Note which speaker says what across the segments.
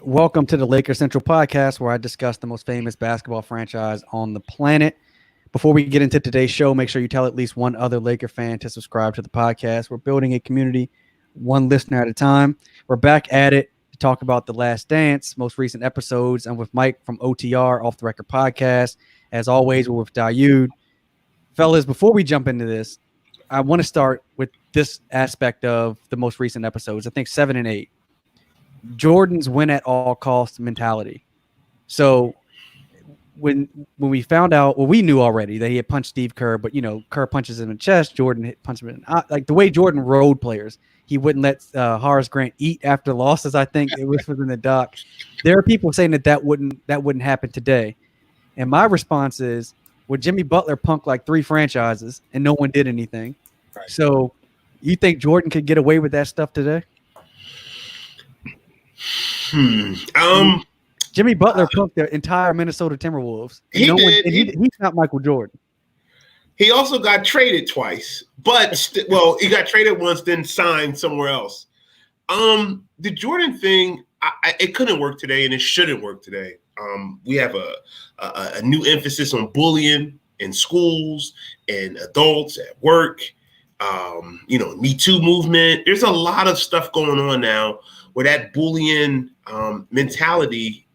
Speaker 1: Welcome to the Lakers Central podcast, where I discuss the most famous basketball franchise on the planet. Before we get into today's show, make sure you tell at least one other Laker fan to subscribe to the podcast. We're building a community one listener at a time. We're back at it to talk about The Last Dance, most recent episodes. I'm with Mike from OTR, Off the Record Podcast. As always, we're with Dayoud. Fellas, before we jump into this, I want to start with this aspect of the most recent episodes. I think 7 and 8. Jordan's win at all costs mentality. So when we found out, well, we knew already that he had punched Steve Kerr, but Kerr punches him in the chest. Jordan punched him in like the way Jordan rode players. He wouldn't let Horace Grant eat after losses. I think it was within the doc. There are people saying that wouldn't happen today, and my response is, well, Jimmy Butler punked like 3 franchises and no one did anything. Right. So you think Jordan could get away with that stuff today? Jimmy Butler punked the entire Minnesota Timberwolves.
Speaker 2: He's
Speaker 1: not Michael Jordan.
Speaker 2: He also got traded twice, but he got traded once, then signed somewhere else. The Jordan thing, it couldn't work today, and it shouldn't work today. We have a new emphasis on bullying in schools and adults at work. Me Too movement. There's a lot of stuff going on now where that bullying mentality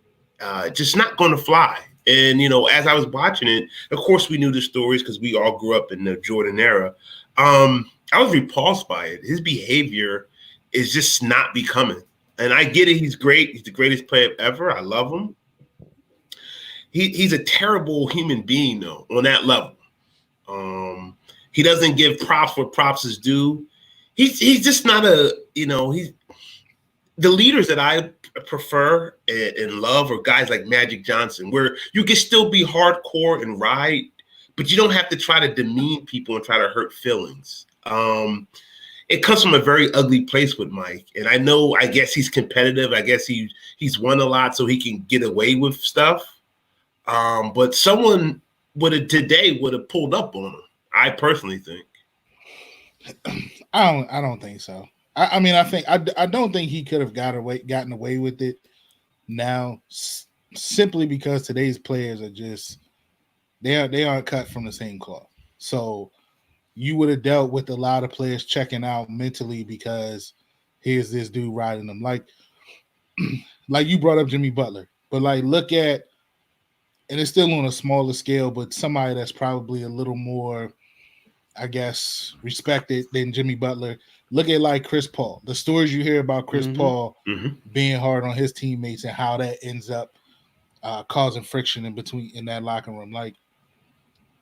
Speaker 2: just not going to fly. And, as I was watching it, of course, we knew the stories because we all grew up in the Jordan era. I was repulsed by it. His behavior is just not becoming. And I get it. He's great. He's the greatest player ever. I love him. He's a terrible human being, though, on that level. He doesn't give props where props is due. He's just not he's the leaders that I prefer and love are guys like Magic Johnson, where you can still be hardcore and ride, but you don't have to try to demean people and try to hurt feelings. It comes from a very ugly place with Mike. And I guess he's competitive. I guess he's won a lot so he can get away with stuff. But someone would have pulled up on him. I personally think.
Speaker 3: I don't think so. I don't think he could have gotten away with it now, simply because today's players are just they aren't cut from the same cloth. So you would have dealt with a lot of players checking out mentally because here's this dude riding them. Like you brought up Jimmy Butler, but look at, and it's still on a smaller scale, but somebody that's probably a little more, I guess, respected than Jimmy Butler. Look at Chris Paul. The stories you hear about Chris Paul being hard on his teammates and how that ends up causing friction in that locker room.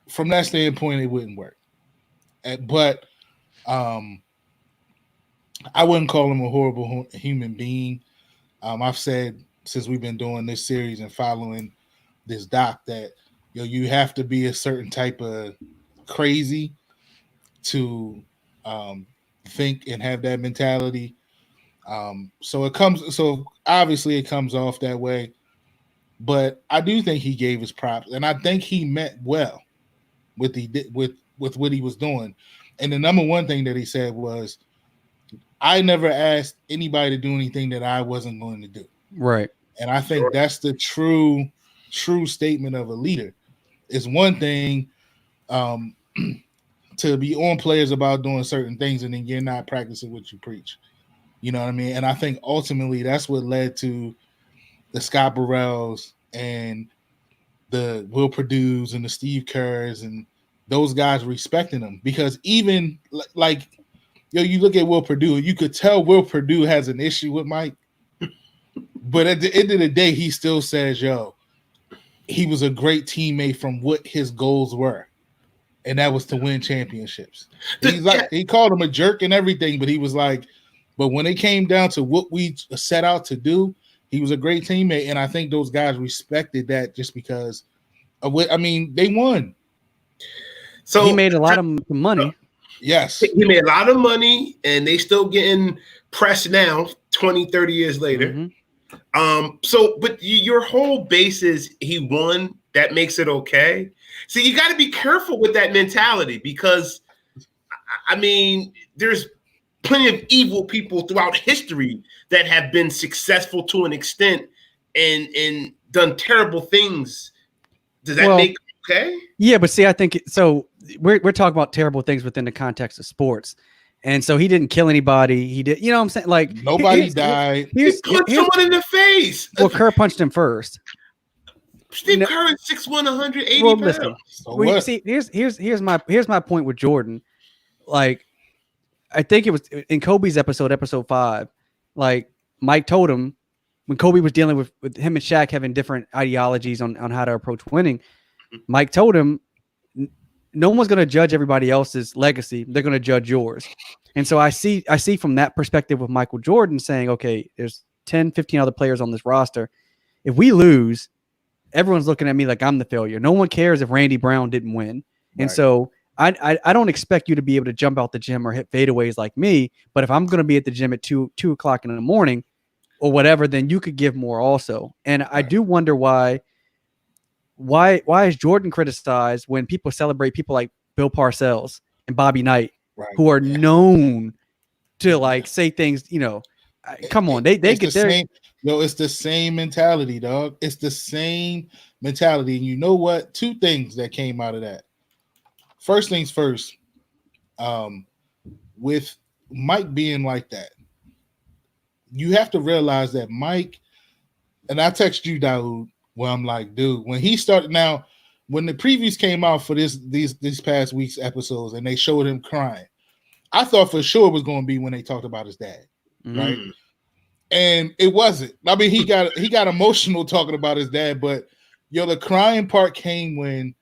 Speaker 3: From that standpoint, it wouldn't work. But I wouldn't call him a horrible human being. I've said since we've been doing this series and following this doc that you have to be a certain type of crazy to think and have that mentality. So obviously it comes off that way, but I do think he gave his props, and I think he meant well with what he was doing. And the number one thing that he said was, I never asked anybody to do anything that I wasn't going to do.
Speaker 1: Right.
Speaker 3: And I think that's the true statement of a leader. It's one thing to be on players about doing certain things and then you're not practicing what you preach. You know what I mean? And I think ultimately that's what led to the Scott Burrells and the Will Perdue's and the Steve Kerrs and those guys respecting them. Because even you look at Will Perdue, you could tell Will Perdue has an issue with Mike. But at the end of the day, he still says, he was a great teammate from what his goals were. And that was to win championships. He called him a jerk and everything, but he was but when it came down to what we set out to do, he was a great teammate. And I think those guys respected that just because of they won.
Speaker 1: So he made a lot of money.
Speaker 3: Yes.
Speaker 2: He made a lot of money, and they still getting pressed now 20, 30 years later. But your whole base is he won. That makes it okay. So you got to be careful with that mentality because, there's plenty of evil people throughout history that have been successful to an extent and done terrible things. Does that make okay?
Speaker 1: Yeah, but see, I think so. We're talking about terrible things within the context of sports, and so he didn't kill anybody. He did, you know what I'm saying? Like
Speaker 3: nobody died.
Speaker 2: He punched someone in the face.
Speaker 1: Well, Kerr punched him first.
Speaker 2: Steve Kerr is 6'1", 180
Speaker 1: well,
Speaker 2: pounds.
Speaker 1: listen, so see, here's my point with Jordan. Like, I think it was in Kobe's episode 5. Like, Mike told him when Kobe was dealing with him and Shaq having different ideologies on how to approach winning. Mike told him, no one's going to judge everybody else's legacy. They're going to judge yours. And so I see from that perspective with Michael Jordan saying, okay, there's 10, 15 other players on this roster. If we lose, everyone's looking at me like I'm the failure. No one cares if Randy Brown didn't win. And so I don't expect you to be able to jump out the gym or hit fadeaways like me. But if I'm going to be at the gym at 2 o'clock in the morning or whatever, then you could give more also. And I do wonder why is Jordan criticized when people celebrate people like Bill Parcells and Bobby Knight, who are known to like say things, you know, come on, they get there.
Speaker 3: It's the same mentality, dog. It's the same mentality. And you know what? 2 things that came out of that. First things first, with Mike being like that, you have to realize that Mike, and I text you, Daoud, where I'm like, dude, when he started now, when the previews came out for these past week's episodes and they showed him crying, I thought for sure it was going to be when they talked about his dad, right? And it wasn't. I mean, he got emotional talking about his dad, but the crying part came when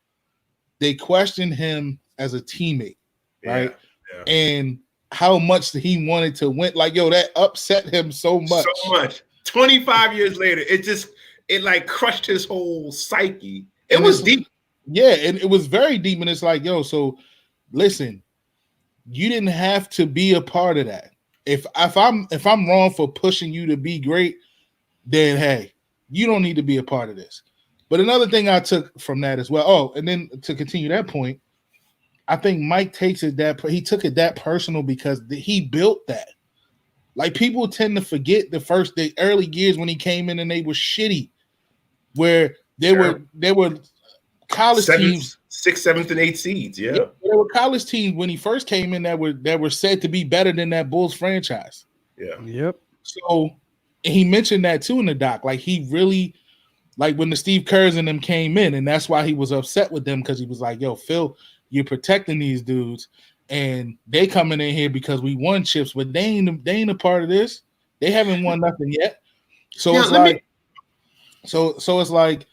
Speaker 3: they questioned him as a teammate, right? Yeah. And how much he wanted to win. Like, that upset him so much.
Speaker 2: So much. 25 years later, it like crushed his whole psyche. It was deep.
Speaker 3: Yeah, and it was very deep. And it's like, so listen, you didn't have to be a part of that. If I'm wrong for pushing you to be great, then hey, you don't need to be a part of this. But another thing I took from that as well. Oh, and then to continue that point, I think Mike took it that personal because he built that. Like, people tend to forget the early years when he came in and they were shitty, where they were college teams,
Speaker 2: 6th, 7th, and 8th seeds. Yeah,
Speaker 3: there were college teams when he first came in that were said to be better than that Bulls franchise.
Speaker 2: Yeah.
Speaker 1: Yep.
Speaker 3: So he mentioned that too in the doc. Like, he really, like, when the Steve Kerrs and them came in, and that's why he was upset with them, because he was like, Phil, you're protecting these dudes, and they coming in here because we won chips, but they ain't a part of this. They haven't won nothing yet. So it's like, so it's like,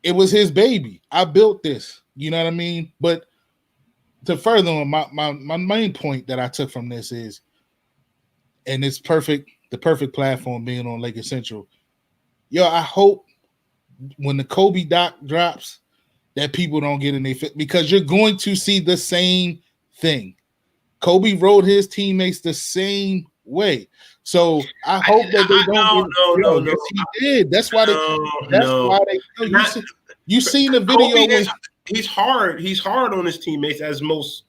Speaker 3: it was his baby. I built this. You know what I mean? But to further on, my main point that I took from this is, and it's perfect, the perfect platform being on Lakers Central. I hope when the Kobe doc drops that people don't get in their fit, because you're going to see the same thing. Kobe rode his teammates the same way. So I hope that they don't. No. Yes, he did. That's why you seen the video.
Speaker 2: He's hard. He's hard on his teammates, as most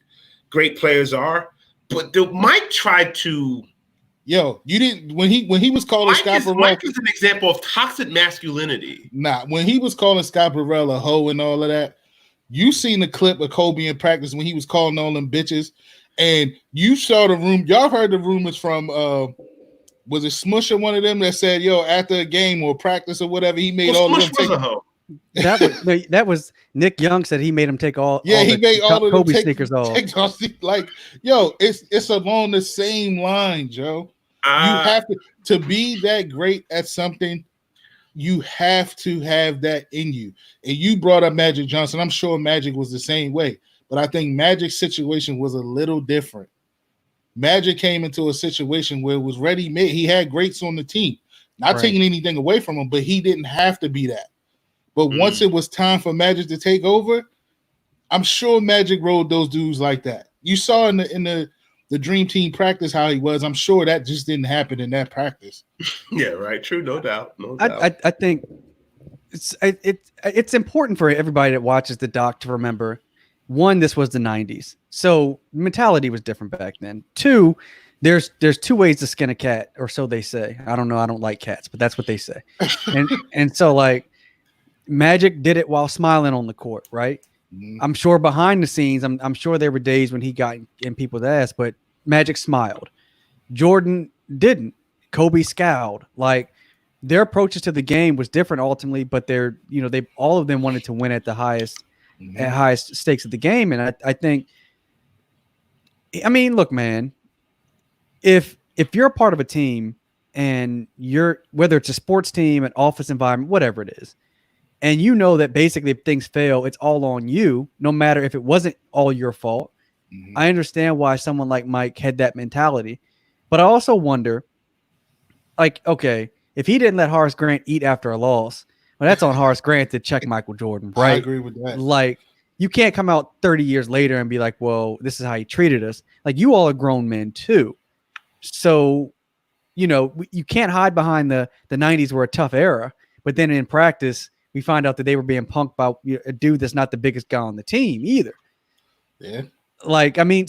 Speaker 2: great players are. But Mike tried to.
Speaker 3: You didn't when he was calling Scott Burrell.
Speaker 2: Mike is an example of toxic masculinity.
Speaker 3: Nah, when he was calling Scott Burrell a hoe and all of that, you seen the clip of Kobe in practice when he was calling all them bitches, and you saw the room. Y'all heard the rumors from was it Smush or one of them that said, after a game or practice or whatever, he made all of them take a hoe.
Speaker 1: That was Nick Young said he made him take all.
Speaker 3: Yeah, he made all of
Speaker 1: Kobe
Speaker 3: them
Speaker 1: sneakers off.
Speaker 3: Like, it's along the same line, Joe. You have to be that great at something. You have to have that in you. And you brought up Magic Johnson. I'm sure Magic was the same way, but I think Magic's situation was a little different. Magic came into a situation where it was ready-made. He had greats on the team. Not taking anything away from him, but he didn't have to be that. But once it was time for Magic to take over, I'm sure Magic rode those dudes like that. You saw in the Dream Team practice how he was. I'm sure that just didn't happen in that practice.
Speaker 2: Yeah, right. True. No doubt.
Speaker 1: I think it's important for everybody that watches the doc to remember, one, this was the 90s. So mentality was different back then. Two, there's two ways to skin a cat, or so they say. I don't know. I don't like cats, but that's what they say. And so like Magic did it while smiling on the court, right?
Speaker 3: Mhm.
Speaker 1: I'm sure behind the scenes, I'm sure there were days when he got in people's ass, but Magic smiled. Jordan didn't. Kobe scowled. Like their approaches to the game was different ultimately, but they all of them wanted to win at the highest stakes of the game. And I think, I mean, look, man, if you're a part of a team and you're, whether it's a sports team, an office environment, whatever it is, and you know that basically if things fail, it's all on you, no matter if it wasn't all your fault.
Speaker 3: Mhm.
Speaker 1: I understand why someone like Mike had that mentality, but I also wonder, like, okay, if he didn't let Horace Grant eat after a loss, well, that's on Horace Grant to check Michael Jordan, right?
Speaker 3: I agree with that.
Speaker 1: Like, you can't come out 30 years later and be like, well, this is how he treated us. Like, you all are grown men too. So, you can't hide behind the 90s were a tough era, but then in practice, we find out that they were being punked by a dude that's not the biggest guy on the team either.
Speaker 3: Yeah.
Speaker 1: Like, I mean,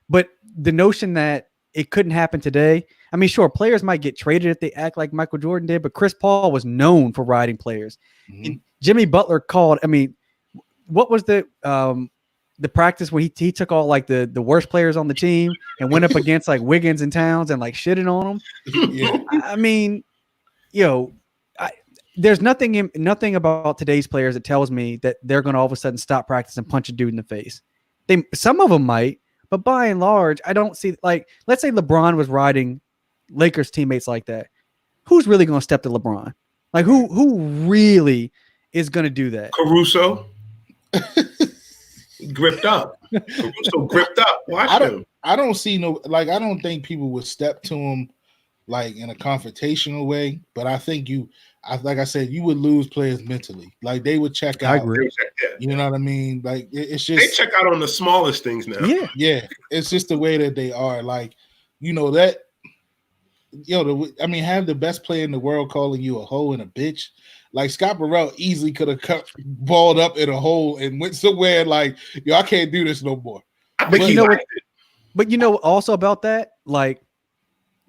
Speaker 1: but the notion that it couldn't happen today, I mean, sure, players might get traded if they act like Michael Jordan did, but Chris Paul was known for riding players.
Speaker 3: Mhm.
Speaker 1: And Jimmy Butler called, I mean, what was the practice where he took all like the worst players on the team and went up against like Wiggins and Towns and like shitting on them?
Speaker 3: Yeah.
Speaker 1: I mean, there's nothing about today's players that tells me that they're going to all of a sudden stop practice and punch a dude in the face. Some of them might, but by and large, I don't see, like, let's say LeBron was riding Lakers teammates like that. Who's really going to step to LeBron? Like, who really is going to do that?
Speaker 2: Caruso gripped up. Caruso gripped up. Watch him.
Speaker 3: I don't see I don't think people would step to him like in a confrontational way, but I think like I said, you would lose players mentally. Like they would check out.
Speaker 1: I agree.
Speaker 3: You know what I mean? Like it's just
Speaker 2: they check out on the smallest things now.
Speaker 1: Yeah.
Speaker 3: It's just the way that they are. Like, have the best player in the world calling you a hoe and a bitch. Like Scott Burrell easily could have balled up in a hole and went somewhere like, I can't do this no more.
Speaker 2: I think he liked it.
Speaker 1: But also about that, like,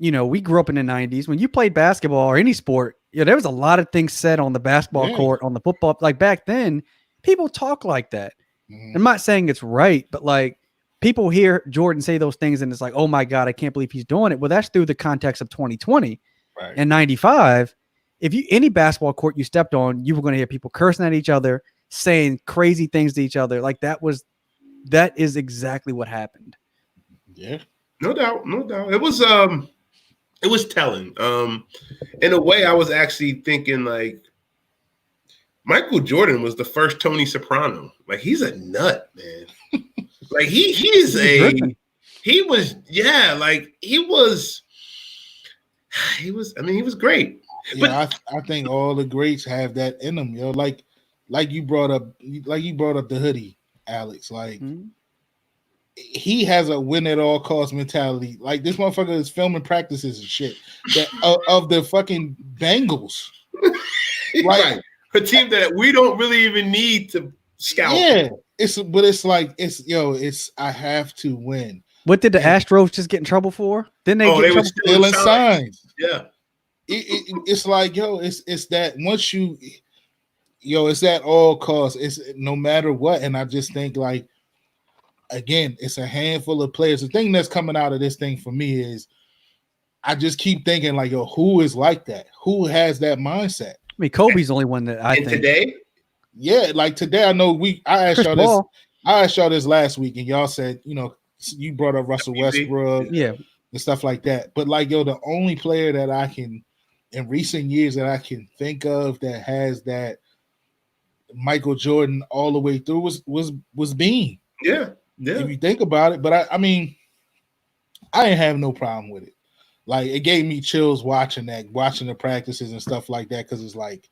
Speaker 1: we grew up in the 90s. When you played basketball or any sport, there was a lot of things said on the basketball court, on the football. Like back then, people talk like that.
Speaker 3: Mhm.
Speaker 1: I'm not saying it's right, but like people hear Jordan say those things and it's like, oh my God, I can't believe he's doing it. Well, that's through the context of 2020 and 95. If any basketball court you stepped on, you were going to hear people cursing at each other, saying crazy things to each other. Like that is exactly what happened.
Speaker 3: Yeah.
Speaker 2: No doubt. It was telling. In a way, I was actually thinking like Michael Jordan was the first Tony Soprano. Like he's a nut, man. Like he was great.
Speaker 3: Yeah, I think all the greats have that in them, yo. Like you brought up the hoodie, Alex. Like he has a win at all cost mentality. Like this motherfucker is filming practices and shit of the fucking Bengals.
Speaker 2: Right. A team that we don't really even need to scout.
Speaker 3: Yeah. It's I have to win.
Speaker 1: What did the Astros just get in trouble for? Didn't they
Speaker 2: were
Speaker 3: stealing signs?
Speaker 2: Yeah.
Speaker 3: It's like, it's that once it's at all costs. It's no matter what. And I just think like, again, it's a handful of players. The thing that's coming out of this thing for me is I just keep thinking like, who is like that? Who has that mindset?
Speaker 1: I mean, Kobe's the only one that I think.
Speaker 2: Today?
Speaker 3: Yeah, like today, I know I asked y'all this last week, and y'all said, you brought up Russell Westbrook,
Speaker 1: yeah,
Speaker 3: and stuff like that. But like, the only player that I can, in recent years, that I can think of that has that Michael Jordan all the way through was Bean.
Speaker 2: Yeah.
Speaker 3: If you think about it, but I mean, I didn't have no problem with it. Like it gave me chills watching the practices and stuff like that, because it's like,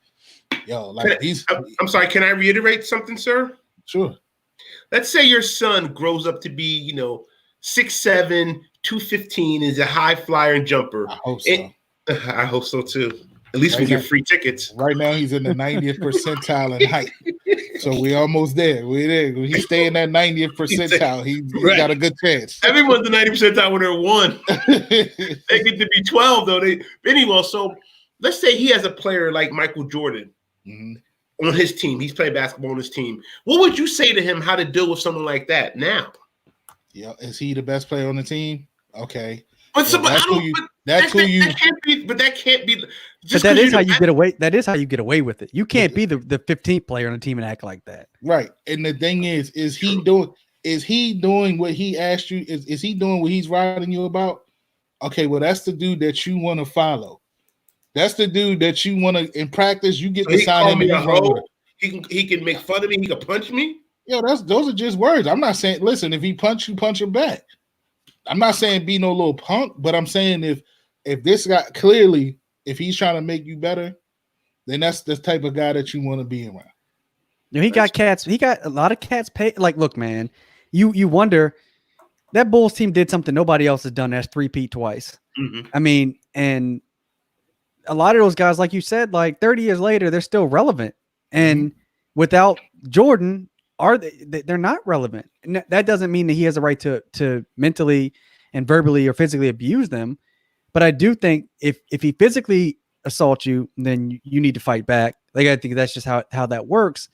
Speaker 2: I'm sorry, can I reiterate something, sir?
Speaker 3: Sure.
Speaker 2: Let's say your son grows up to be, 6'7", 215, is a high flyer and jumper.
Speaker 3: I hope so.
Speaker 2: I hope so too. At least we get free tickets.
Speaker 3: Right now, he's in the 90th percentile in height. So we almost there. We're there. When he stay in that 90th percentile, he
Speaker 2: Right.
Speaker 3: got a good chance.
Speaker 2: Everyone's the 90 percentile when they're 1. They get to be 12 though. Anyway. So let's say he has a player like Michael Jordan on his team. He's playing basketball on his team. What would you say to him how to deal with someone like that now?
Speaker 3: Yeah, is he the best player on the team? Okay,
Speaker 2: But that can't be. But that can't be.
Speaker 1: But that is how you get away. That is how you get away with it. You can't be the 15th player on the team and act like that.
Speaker 3: Right. And the thing is he doing what he asked you? Is he doing what he's writing you about? Okay, well, that's the dude that you want to follow. That's the dude that you want to in practice. You get to sign him.
Speaker 2: He can make fun of me. He can punch me.
Speaker 3: Yo, those are just words. I'm not saying. Listen, if he punch you, punch him back. I'm not saying be no little punk, but I'm saying if this guy clearly, if he's trying to make you better, then that's the type of guy that you want to be around.
Speaker 1: You know, he got a lot of cats paid. Like, look, man, you wonder that Bulls team did something nobody else has done. That's three-peat twice.
Speaker 2: Mm-hmm.
Speaker 1: I mean, and a lot of those guys, like you said, like 30 years later, they're still relevant. And without Jordan, they're not relevant. And that doesn't mean that he has a right to mentally and verbally or physically abuse them. But I do think if he physically assaults you, then you need to fight back. Like, I think that's just how that works.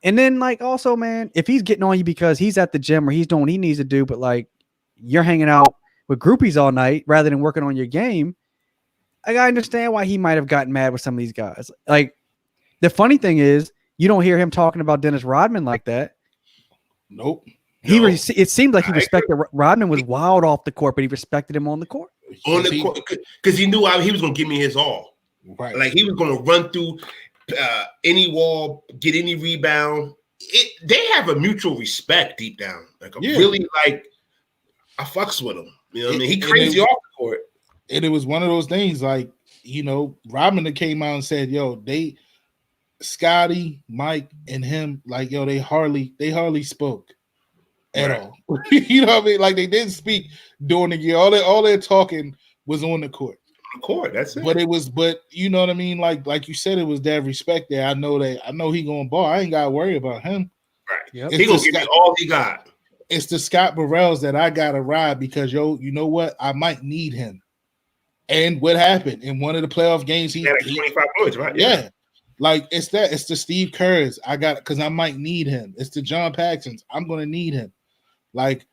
Speaker 1: And then, like, also, man, if he's getting on you because he's at the gym or he's doing what he needs to do, but like you're hanging out with groupies all night rather than working on your game, I understand why he might have gotten mad with some of these guys. Like, the funny thing is, you don't hear him talking about Dennis Rodman like that.
Speaker 3: Nope.
Speaker 1: It seemed like he respected Rodman was wild off the court, but he respected him on the court.
Speaker 2: On the court, because he knew he was going to give me his all.
Speaker 3: Right.
Speaker 2: Like, he was going to run through any wall, get any rebound. They have a mutual respect deep down. Like, really, like, I fucks with him. You know what I mean? He crazy off the court.
Speaker 3: And it was one of those things, like, you know, Rodman that came out and said, yo, Scotty, Mike, and him, like, yo, they hardly spoke at all. You know what I mean? Like, they didn't speak during the year. All their talking was on the court.
Speaker 2: On the court, that's it.
Speaker 3: But you know what I mean? Like you said, it was that respect there. I know he gonna ball. I ain't gotta worry about him.
Speaker 2: Right. Yep. He gonna give me all he got.
Speaker 3: It's the Scott Burrells that I gotta ride because you know what? I might need him. And what happened in one of the playoff games? He had
Speaker 2: 25 points, right?
Speaker 3: Yeah. Like, it's the Steve Kerrs. Because I might need him. It's the John Paxsons. I'm gonna need him. Like,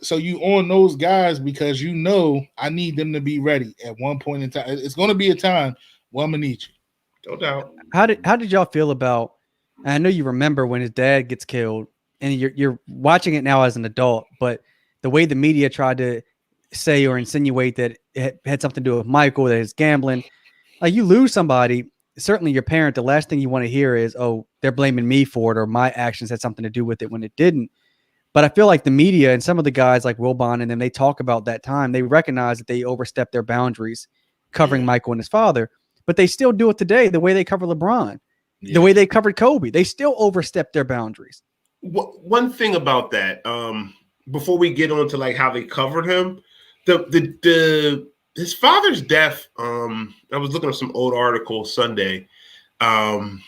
Speaker 3: so you on those guys because you know I need them to be ready at one point in time. It's gonna be a time where I'm gonna need you.
Speaker 2: No doubt.
Speaker 1: How did y'all feel about? I know you remember when his dad gets killed, and you're watching it now as an adult, but the way the media tried to say or insinuate that it had something to do with Michael, that it's gambling. Like, you lose somebody, certainly your parent, the last thing you want to hear is, oh, they're blaming me for it or my actions had something to do with it when it didn't. But I feel like the media and some of the guys like Wilbon and then they talk about that time. They recognize that they overstepped their boundaries covering Michael and his father, but they still do it today the way they cover LeBron, the way they covered Kobe. They still overstepped their boundaries.
Speaker 2: One thing about that, before we get on to like how they covered him, his father's death. I was looking at some old articles Sunday. I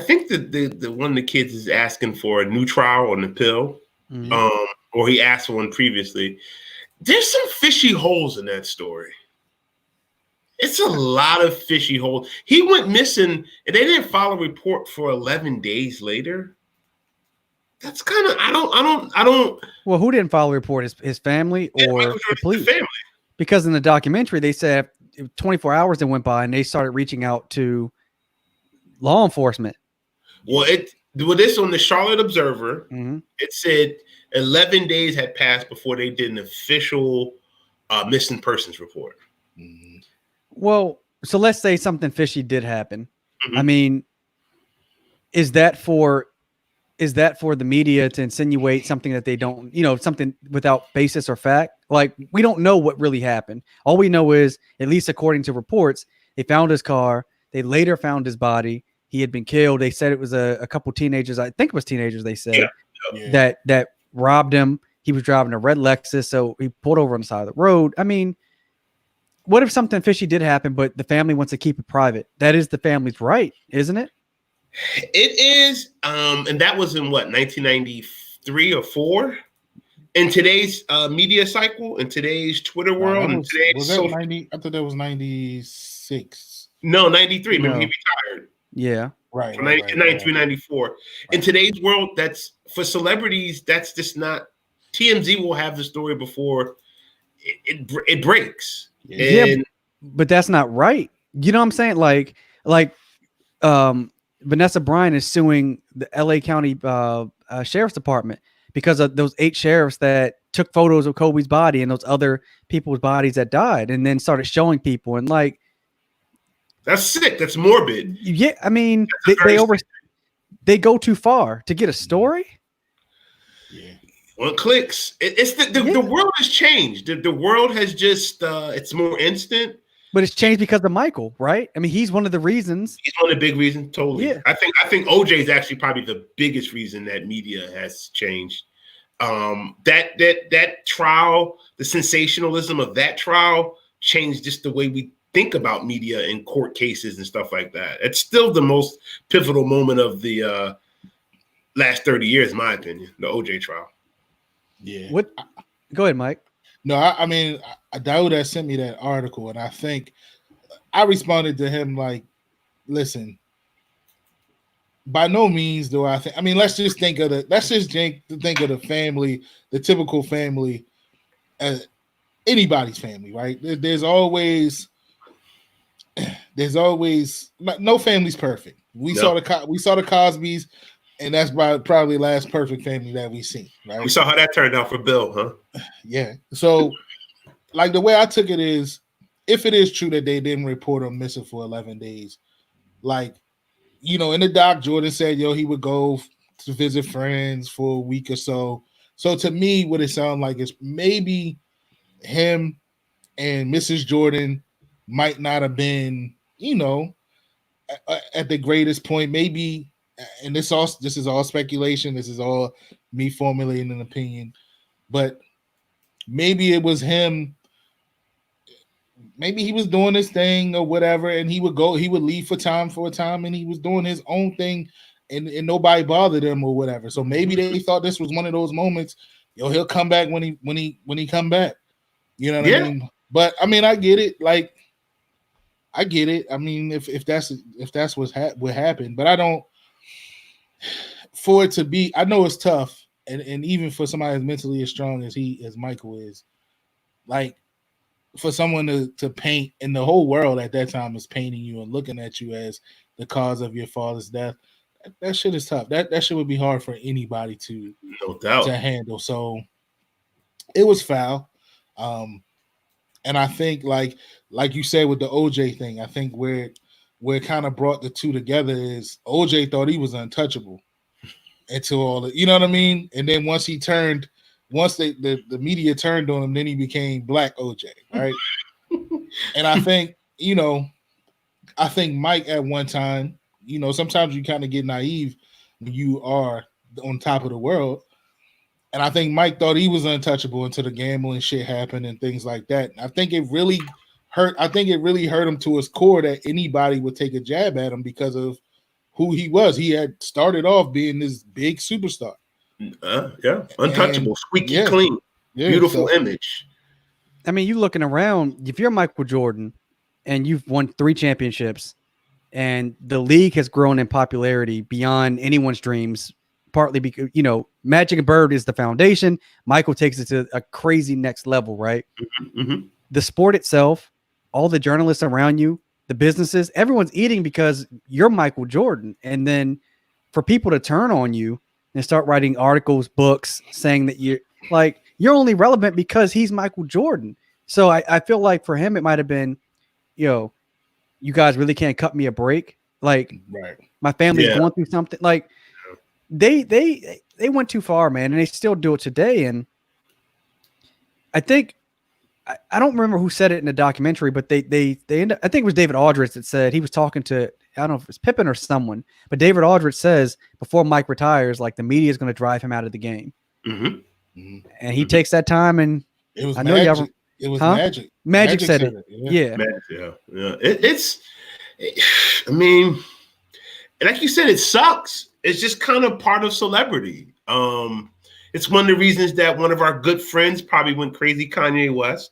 Speaker 2: think the one of the kids is asking for a new trial on the pill, or he asked for one previously. There's some fishy holes in that story. It's a lot of fishy holes. He went missing, and they didn't file a report for 11 days later. That's kind of I don't.
Speaker 1: Well, who didn't file a report? His family or the police?
Speaker 2: Family.
Speaker 1: Because in the documentary they said 24 hours that went by and they started reaching out to law enforcement.
Speaker 2: Well, this on the Charlotte Observer, it said 11 days had passed before they did an official missing persons report.
Speaker 1: Well, so let's say something fishy did happen. I mean, is that for the media to insinuate something that they don't, something without basis or fact? Like, we don't know what really happened. All we know is, at least according to reports, they found his car. They later found his body. He had been killed. They said it was a couple teenagers. I think it was teenagers. They said that robbed him. He was driving a red Lexus, so he pulled over on the side of the road. I mean, what if something fishy did happen, but the family wants to keep it private? That is the family's right, isn't it?
Speaker 2: It is, and that was in what, 1993 or 4? In today's media cycle, in today's Twitter world, in today's
Speaker 3: was that 90? I thought that was 96.
Speaker 2: No, 93.
Speaker 1: No.
Speaker 2: Remember, he retired.
Speaker 1: Yeah.
Speaker 3: Right.
Speaker 2: From 93, 94.
Speaker 3: Right.
Speaker 2: In today's world, that's for celebrities, that's just not. TMZ will have the story before it breaks.
Speaker 1: Yeah,
Speaker 2: And
Speaker 1: but that's not right. You know what I'm saying? Like Vanessa Bryant is suing the LA County Sheriff's Department because of those 8 sheriffs that took photos of Kobe's body and those other people's bodies that died and then started showing people. And like,
Speaker 2: that's sick. That's morbid.
Speaker 1: yeah, I mean,
Speaker 2: That's
Speaker 1: they go too far to get a story.
Speaker 3: Yeah.
Speaker 2: One clicks. It's the world has changed. The world has just it's more instant.
Speaker 1: But it's changed because of Michael, right? I mean, he's one of the reasons.
Speaker 2: He's one of the big reasons. Totally.
Speaker 1: Yeah.
Speaker 2: I think OJ is actually probably the biggest reason that media has changed. That trial, the sensationalism of that trial changed just the way we think about media and court cases and stuff like that. It's still the most pivotal moment of the last 30 years, in my opinion, the OJ trial.
Speaker 3: Yeah.
Speaker 1: What? Go ahead, Mike.
Speaker 3: No, I mean, Daoud had sent me that article, and I think I responded to him like, listen, by no means do I think. I mean, let's just think of the family, the typical family, as anybody's family, right? There's always no family's perfect. We saw the Cosbys, and that's probably the last perfect family that we've seen, right?
Speaker 2: We saw how that turned out for Bill, huh?
Speaker 3: Yeah. So, like, the way I took it is, if it is true that they didn't report him missing for 11 days, like, you know, in the doc, Jordan said, he would go to visit friends for a week or so. So to me, what it sounds like is maybe him and Mrs. Jordan might not have been, at the greatest point. Maybe, and this is all speculation. This is all me formulating an opinion, but maybe it was him. Maybe he was doing his thing or whatever, and he would leave for a time, and he was doing his own thing, and nobody bothered him or whatever. So maybe they thought this was one of those moments. He'll come back when he come back. You know what I mean? But I mean, I get it. Like, I get it. I mean, if that's what happened, but I don't. For it to be, I know it's tough, and even for somebody as mentally as strong as Michael is, like, for someone to paint, and the whole world at that time is painting you and looking at you as the cause of your father's death. That shit is tough. That shit would be hard for anybody to handle. So it was foul. And I think like you said with the OJ thing, I think where it kind of brought the two together is OJ thought he was untouchable until all the, you know what I mean? And then once the media turned on him, then he became Black OJ, right? And I think, Mike at one time, sometimes you kind of get naive when you are on top of the world. And I think Mike thought he was untouchable until the gambling shit happened and things like that. And I think it really hurt. I think it really hurt him to his core that anybody would take a jab at him because of who he was. He had started off being this big superstar.
Speaker 2: Untouchable, squeaky clean, beautiful image.
Speaker 1: I mean, you looking around, if you're Michael Jordan and you've won 3 championships and the league has grown in popularity beyond anyone's dreams, partly because, Magic and Bird is the foundation. Michael takes it to a crazy next level, right?
Speaker 2: Mm-hmm.
Speaker 1: The sport itself, all the journalists around you, the businesses, everyone's eating because you're Michael Jordan. And then for people to turn on you and start writing articles, books, saying that you're only relevant because he's Michael Jordan. So I feel like for him, it might have been, you guys really can't cut me a break. Like,
Speaker 3: right.
Speaker 1: My family's going through something. Like, they went too far, man, and they still do it today. And I think I don't remember who said it in the documentary, but they end up, I think it was David Aldridge that said, he was talking to, I don't know if it was Pippen or someone, but David Aldridge says before Mike retires, like, the media is going to drive him out of the game.
Speaker 2: Mm-hmm.
Speaker 1: And he takes that time, and
Speaker 3: it was It was
Speaker 1: Huh?
Speaker 3: Magic.
Speaker 1: Magic said it. Yeah.
Speaker 2: I mean, like you said, it sucks. It's just kind of part of celebrity. It's one of the reasons that one of our good friends probably went crazy, Kanye West.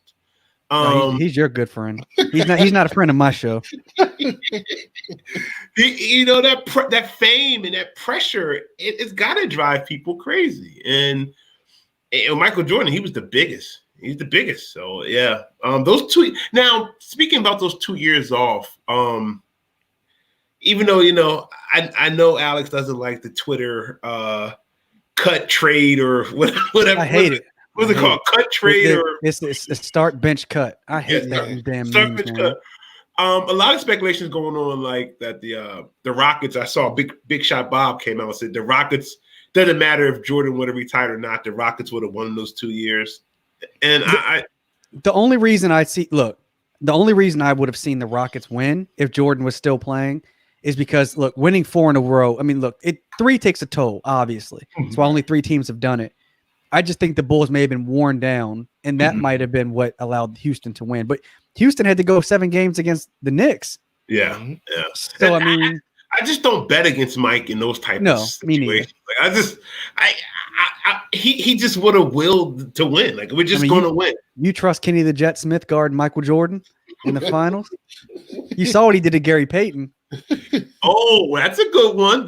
Speaker 1: No, he's your good friend. He's not a friend of my show.
Speaker 2: That fame and that pressure, it's got to drive people crazy. And Michael Jordan, he was the biggest. He's the biggest. So yeah, those two. Now speaking about those 2 years off, even though I know Alex doesn't like the Twitter cut trade or whatever.
Speaker 1: I hate it.
Speaker 2: What's it called? Cut trade or
Speaker 1: it's a start bench cut. I hate that damn
Speaker 2: start
Speaker 1: memes,
Speaker 2: bench
Speaker 1: man.
Speaker 2: cut. A lot of speculations going on, like that the Rockets. I saw Big Shot Bob came out and said the Rockets, doesn't matter if Jordan would have retired or not, the Rockets would have won those 2 years. And
Speaker 1: the only reason I would have seen the Rockets win if Jordan was still playing is because winning 4 in a row. I mean, 3 takes a toll, obviously. That's why only 3 teams have done it. I just think the Bulls may have been worn down, and that might have been what allowed Houston to win. But Houston had to go 7 games against the Knicks.
Speaker 2: Yeah.
Speaker 1: So I mean,
Speaker 2: I just don't bet against Mike in those types of situations. He just would have willed to win. Like we're just going to win.
Speaker 1: You trust Kenny the Jet Smith guard Michael Jordan in the finals? You saw what he did to Gary Payton.
Speaker 2: Oh, that's a good one.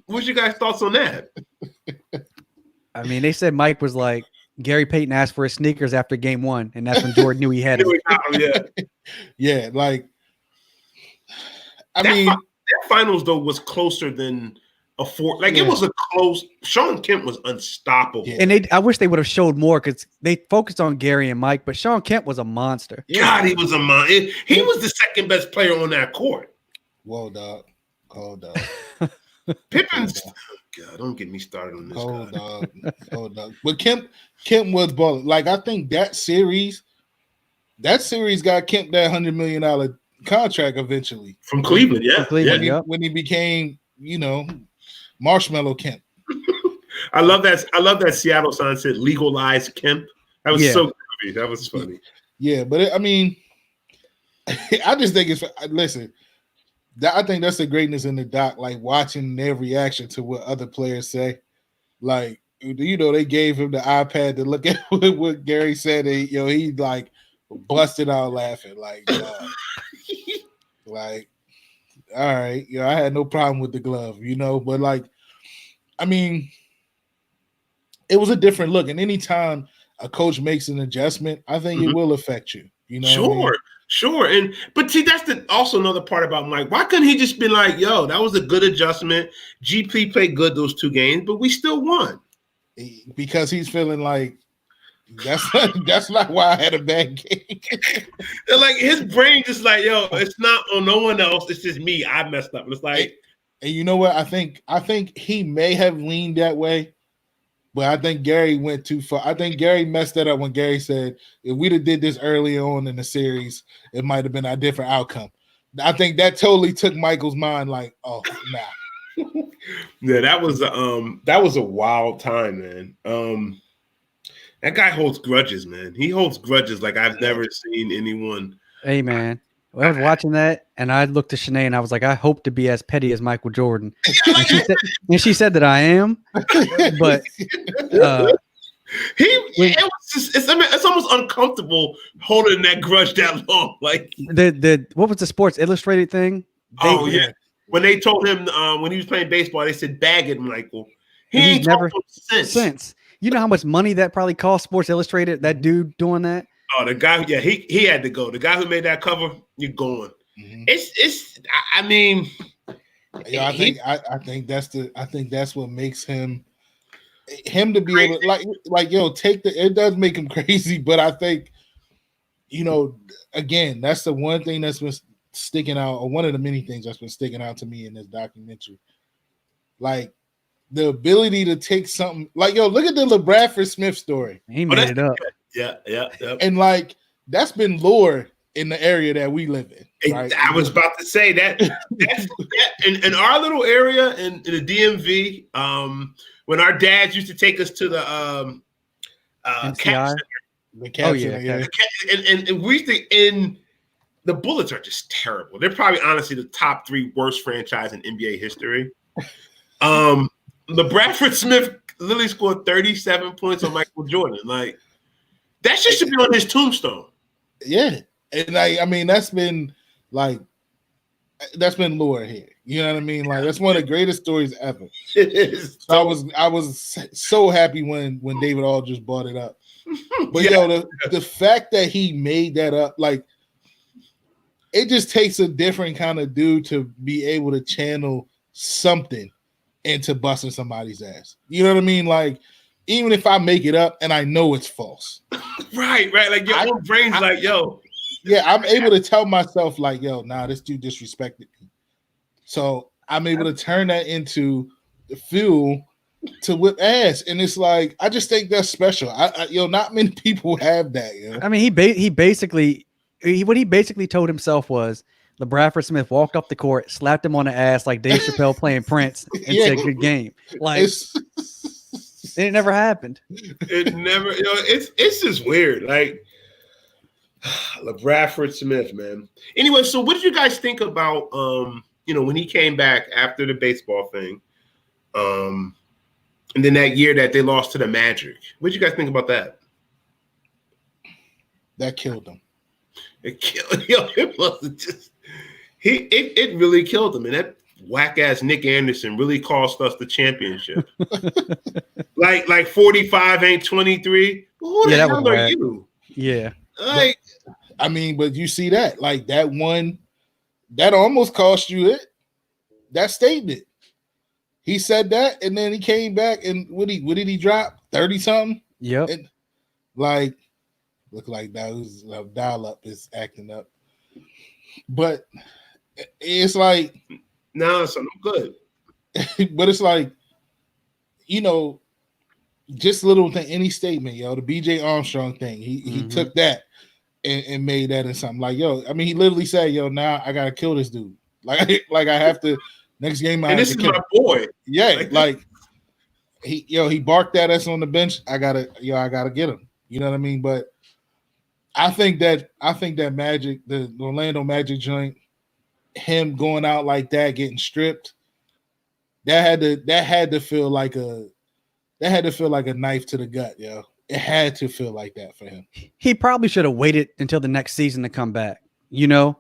Speaker 2: What's your guys' thoughts on that?
Speaker 1: I mean, they said Mike was like, Gary Payton asked for his sneakers after game 1, and that's when Jordan knew he had it.
Speaker 3: Yeah, like
Speaker 2: that finals though was closer than a 4. Like it was a close. Sean Kemp was unstoppable,
Speaker 1: and I wish they would have showed more because they focused on Gary and Mike, but Sean Kemp was a monster.
Speaker 2: God, he was a monster. He was the second best player on that court.
Speaker 3: Whoa, dog. Hold up.
Speaker 2: Pippen's. God, don't get me started on this.
Speaker 3: Hold up. But Kemp was balling. Like I think that series got Kemp that $100 million contract eventually
Speaker 2: from Cleveland. Yeah,
Speaker 1: from Cleveland,
Speaker 3: when he became, Marshmallow Kemp.
Speaker 2: I love that Seattle sign said legalize Kemp. That was so groovy. That was funny.
Speaker 3: Yeah, but I just think I think that's the greatness in the doc, like watching their reaction to what other players say. Like, they gave him the iPad to look at what Gary said. And, he like busted out laughing. Like, like, all right, I had no problem with the glove, but like, I mean, it was a different look. And anytime a coach makes an adjustment, I think it will affect you.
Speaker 2: Sure. But see, that's also another part about Mike. Why couldn't he just be like, yo, that was a good adjustment. GP played good those 2 games, but we still won.
Speaker 3: Because he's feeling like that's not why I had a bad game.
Speaker 2: Like his brain just like, yo, it's not on no one else. It's just me. I messed up. And it's like,
Speaker 3: and you know what? I think he may have leaned that way. But I think Gary went too far. I think Gary messed that up when Gary said, if we'd have did this early on in the series, it might have been a different outcome. I think that totally took Michael's mind like, oh, nah.
Speaker 2: Yeah, that was a wild time, man. That guy holds grudges, man. He holds grudges like I've never seen anyone.
Speaker 1: Hey, man. I was watching that, and I looked at Shanae, and I was like, I hope to be as petty as Michael Jordan. And she said that I am, but
Speaker 2: it's almost uncomfortable holding that grudge that long. Like
Speaker 1: what was the Sports Illustrated thing?
Speaker 2: When they told him when he was playing baseball, they said, "Bag it, Michael." He's
Speaker 1: never since. You know how much money that probably cost Sports Illustrated? That dude doing that.
Speaker 2: Oh, the guy, he had to go. The guy who made that cover, you're going. Mm-hmm.
Speaker 3: I think that's what makes him to be able to it does make him crazy, but I think, again, that's the one thing that's been sticking out, or one of the many things that's been sticking out to me in this documentary. Like the ability to take something like, look at the LeBradford Smith story.
Speaker 1: He made it up.
Speaker 2: Yeah.
Speaker 3: And like that's been lore in the area that we live in. Right?
Speaker 2: I was about to say that's in our little area in the DMV. When our dads used to take us to the cap center,
Speaker 3: The Caps,
Speaker 1: yeah,
Speaker 3: yeah.
Speaker 2: And we think in the Bullets are just terrible. They're probably honestly the top 3 worst franchise in NBA history. The Bradford Smith literally scored 37 points on Michael Jordan. Like that shit should be on his tombstone.
Speaker 3: Yeah, and I mean that's been lore here. You know what I mean? Like that's one of the greatest stories ever.
Speaker 2: It is.
Speaker 3: So I was so happy when David All just brought it up. But the fact that he made that up, like it just takes a different kind of dude to be able to channel something into busting somebody's ass. You know what I mean? Like even if I make it up and I know it's false.
Speaker 2: Right. Like your brain's like, yo.
Speaker 3: Yeah, I'm able to tell myself like, yo, nah, this dude disrespected me. So I'm able to turn that into the fuel to whip ass. And it's like, I just think that's special. Not many people have that. You know?
Speaker 1: I mean, he basically told himself was Bradford Smith walked up the court, slapped him on the ass like Dave Chappelle playing Prince, and said, "Good game." Like it never happened.
Speaker 2: It never. It's just weird. Like Bradford Smith, man. Anyway, so what did you guys think about when he came back after the baseball thing, and then that year that they lost to the Magic? What did you guys think about that?
Speaker 3: That killed him.
Speaker 2: It killed. It wasn't just. It really killed him, and that whack ass Nick Anderson really cost us the championship. like 45 ain't 23. Well, who the hell are you?
Speaker 1: Yeah.
Speaker 2: Like,
Speaker 3: I mean, but you see that, like that one, that almost cost you it. That statement. He said that, and then he came back, and what did he drop? 30 something.
Speaker 1: Yep.
Speaker 3: And like, look like that was dial up is acting up, but it's like
Speaker 2: no, so I'm good.
Speaker 3: But it's like, just little thing, any statement, the BJ Armstrong thing. He took that and made that into something like, I mean, he literally said, now I gotta kill this dude. Like I have to next game.
Speaker 2: And this is my boy.
Speaker 3: Yeah, like he barked at us on the bench. I gotta get him. You know what I mean? But I think that Magic, the Orlando Magic joint, him going out like that, getting stripped, that had to feel like a knife to the gut, yo. It had to feel like that for him.
Speaker 1: He probably should have waited until the next season to come back. Yeah.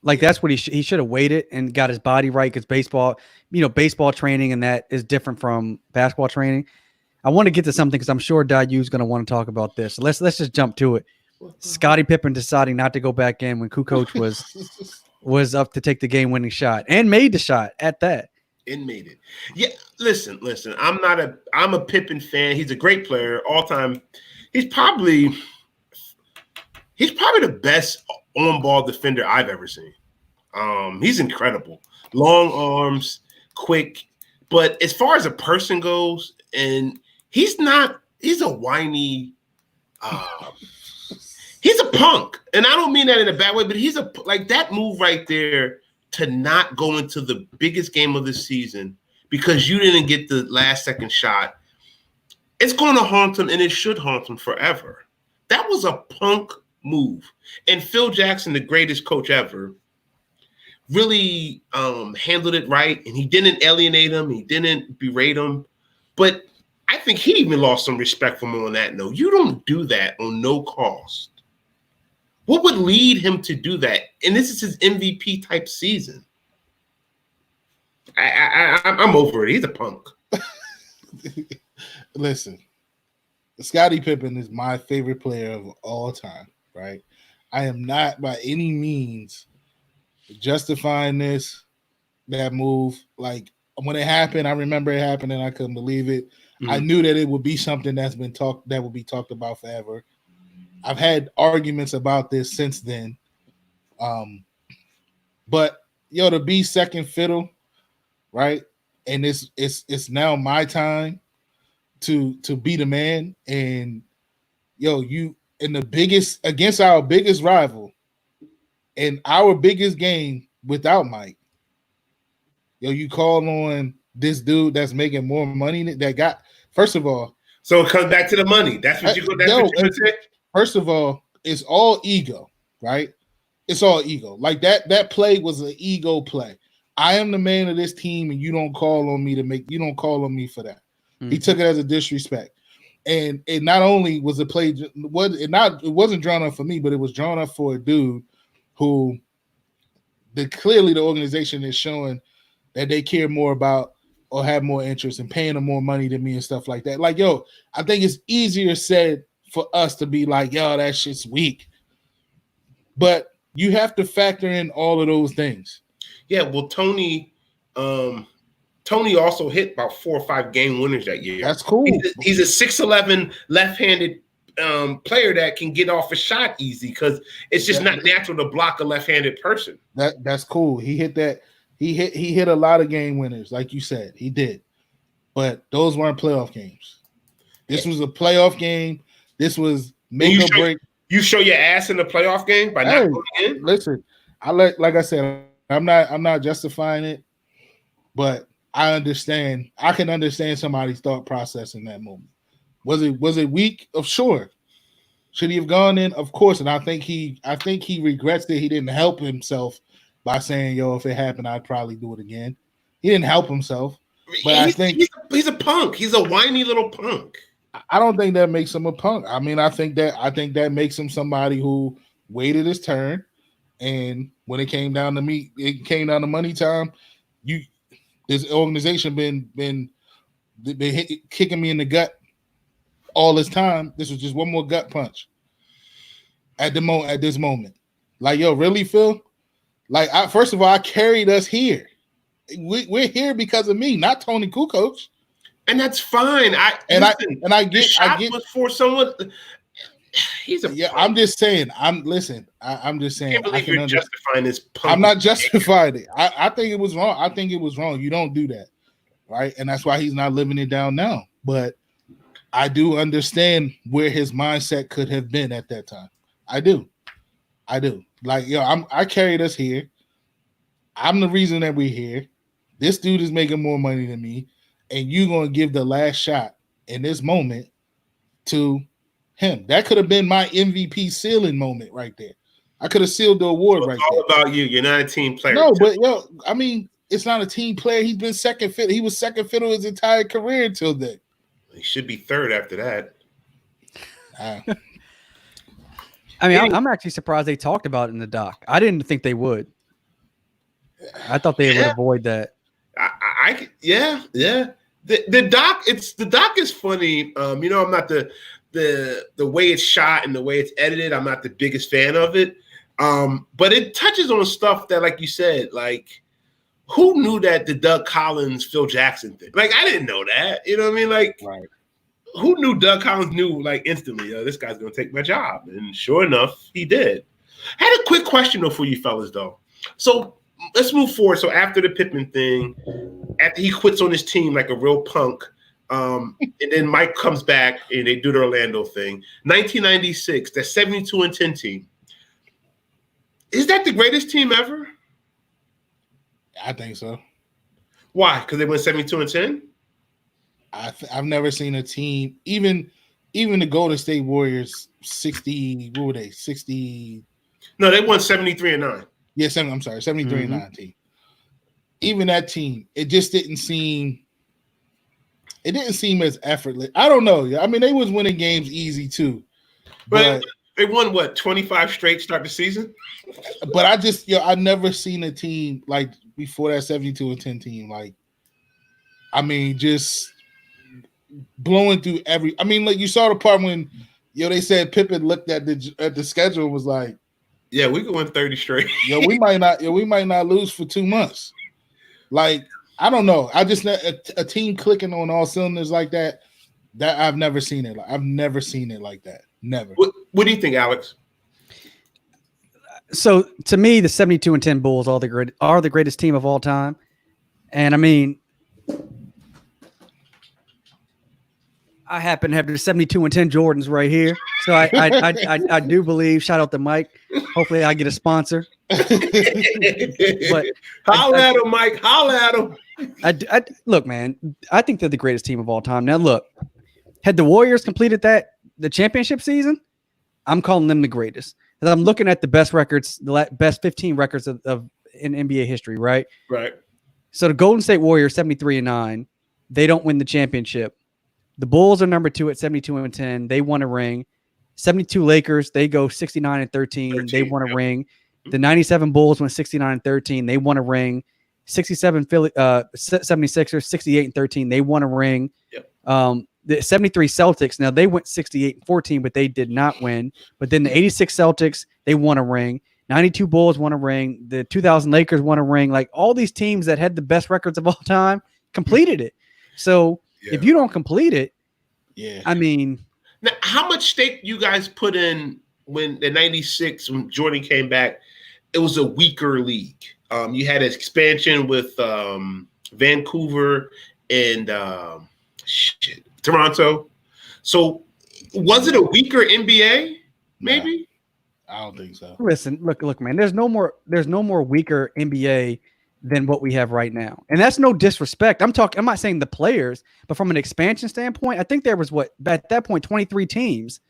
Speaker 1: Like that's what he should have waited and got his body right, because baseball training and that is different from basketball training. I want to get to something because I'm sure Daryu's going to want to talk about this. So let's just jump to it. Scottie Pippen deciding not to go back in when Kukoc was up to take the game-winning shot and made the shot at that.
Speaker 2: And made it. Yeah, listen. I'm a Pippen fan. He's a great player, all time. He's probably the best on-ball defender I've ever seen. He's incredible. Long arms, quick. But as far as a person goes, and he's a whiny, he's a punk. And I don't mean that in a bad way, but he's like that move right there to not go into the biggest game of the season because you didn't get the last second shot. It's going to haunt him, and it should haunt him forever. That was a punk move. And Phil Jackson, the greatest coach ever, really handled it right, and he didn't alienate him. He didn't berate him. But I think he even lost some respect for him on that note. You don't do that on no cost. What would lead him to do that? And this is his MVP type season. I'm over it. He's a punk.
Speaker 3: Listen, Scottie Pippen is my favorite player of all time, right? I am not by any means justifying that move. Like when it happened, I remember it happened and I couldn't believe it. Mm-hmm. I knew that it would be something that would be talked about forever. I've had arguments about this since then. But to be second fiddle, right? And it's now my time to be the man. And you in the biggest against our biggest rival and our biggest game without Mike. You call on this dude that's making more money that got, first of all,
Speaker 2: So it comes back to the money. That's what you go. That's what you would say.
Speaker 3: First of all, it's all ego, right? It's all ego. Like that play was an ego play. I am the man of this team, and you don't call on me for that. Mm-hmm. He took it as a disrespect. And it not only was a play, it wasn't drawn up for me, but it was drawn up for a dude who clearly the organization is showing that they care more about or have more interest in paying them more money than me and stuff like that. Like, yo, I think it's easier said for us to be like, yo, that shit's weak. But you have to factor in all of those things.
Speaker 2: Yeah, well, Tony also hit about 4 or 5 game winners that year.
Speaker 3: That's cool.
Speaker 2: He's a 6'11" left-handed player that can get off a shot easy because it's just not natural to block a left-handed person.
Speaker 3: That's cool. He hit that. He hit a lot of game winners, like you said. He did. But those weren't playoff games. This was a playoff game. This was make or break.
Speaker 2: You show your ass in the playoff game by not going in?
Speaker 3: Listen, like I said, I'm not justifying it, but I understand. I can understand somebody's thought process in that moment. Was it weak? Of sure. Should he have gone in? Of course. And I think he regrets that he didn't help himself by saying, "Yo, if it happened, I'd probably do it again." He didn't help himself. But I think
Speaker 2: he's a punk. He's a whiny little punk.
Speaker 3: I don't think that makes him a punk. I mean, I think that makes him somebody who waited his turn, and when it came down to money time, this organization been kicking me in the gut all this time. This was just one more gut punch at this moment. Like, yo, really, Phil? Like, first of all, I carried us here. We're here because of me, not Tony Kukoc.
Speaker 2: And that's fine. I get was for someone. He's a.
Speaker 3: Yeah, I'm just saying. I'm just saying.
Speaker 2: I can't believe you're justifying this.
Speaker 3: I'm not justifying it. I think it was wrong. I think it was wrong. You don't do that, right? And that's why he's not living it down now. But I do understand where his mindset could have been at that time. I do. Like, yo, I carried us here. I'm the reason that we're here. This dude is making more money than me. And you're going to give the last shot in this moment to him. That could have been my MVP sealing moment right there. I could have sealed the award right there.
Speaker 2: It's all about you. You're not a team player.
Speaker 3: No, but yo, I mean, it's not a team player. He's been second fiddle. He was second fiddle his entire career until then.
Speaker 2: He should be third after that.
Speaker 1: I mean, I'm actually surprised they talked about it in the doc. I didn't think they would. I thought they would avoid that.
Speaker 2: Yeah. The doc is funny. I'm not the way it's shot and the way it's edited. I'm not the biggest fan of it. But it touches on stuff that, like you said, like who knew that the Doug Collins, Phil Jackson thing? Like I didn't know that. You know what I mean? Like,
Speaker 3: right.
Speaker 2: Who knew Doug Collins knew like instantly? This guy's gonna take my job, and sure enough, he did. I had a quick question though for you fellas though. So let's move forward. So after the Pippen thing, after he quits on his team like a real punk, and then Mike comes back and they do the Orlando thing. 1996, that 72-10 team. Is that the greatest team ever?
Speaker 3: I think so.
Speaker 2: Why? Because they went 72-10?
Speaker 3: I've never seen a team, even the Golden State Warriors, 60. What were they? 60.
Speaker 2: No, they won 73-9.
Speaker 3: Yeah, 73-9 team. Even that team, it just didn't seem. It didn't seem as effortless. I don't know. I mean, they was winning games easy too, but
Speaker 2: they won what 25 straight start the season.
Speaker 3: But I never seen a team like before that 72-10 team. Like, I mean, just blowing through every. I mean, like you saw the part when they said Pippen looked at the schedule and was like,
Speaker 2: "Yeah, we could win 30 straight.
Speaker 3: we might not lose for 2 months." Like, I don't know. I just a team clicking on all cylinders like that. That I've never seen it. I've never seen it like that. Never.
Speaker 2: What do you think, Alex?
Speaker 1: So to me, the 72-10 Bulls are the greatest team of all time, and I mean, I happen to have the 72-10 Jordans right here, so I do believe. Shout out to Mike. Hopefully, I get a sponsor. But
Speaker 2: holla at him, Mike. Holla at him.
Speaker 1: Look, man. I think they're the greatest team of all time. Now, look, Had the Warriors completed the championship season, I'm calling them the greatest. And I'm looking at the best records, the best 15 records of in NBA history, right?
Speaker 2: Right.
Speaker 1: So the Golden State Warriors 73-9, they don't win the championship. The Bulls are number 2 at 72-10. They won a ring. 72 Lakers, they go 69-13. They won a ring. The 97 Bulls went 69-13. They won a ring. 67 76ers, 68-13. They won a ring.
Speaker 2: Yep.
Speaker 1: The 73 Celtics, now they went 68-14, but they did not win. But then the 86 Celtics, they won a ring. 92 Bulls won a ring. The 2000 Lakers won a ring. Like all these teams that had the best records of all time completed it. So if you don't complete it, I mean.
Speaker 2: Now, how much stake you guys put in when the 96, when Jordan came back, it was a weaker league. You had an expansion with Vancouver and Toronto. So was it a weaker NBA? Maybe.
Speaker 3: I don't think so.
Speaker 1: Listen, look, man. There's no more weaker NBA than what we have right now, and that's no disrespect. I'm not saying the players, but from an expansion standpoint, I think there was at that point 23 teams.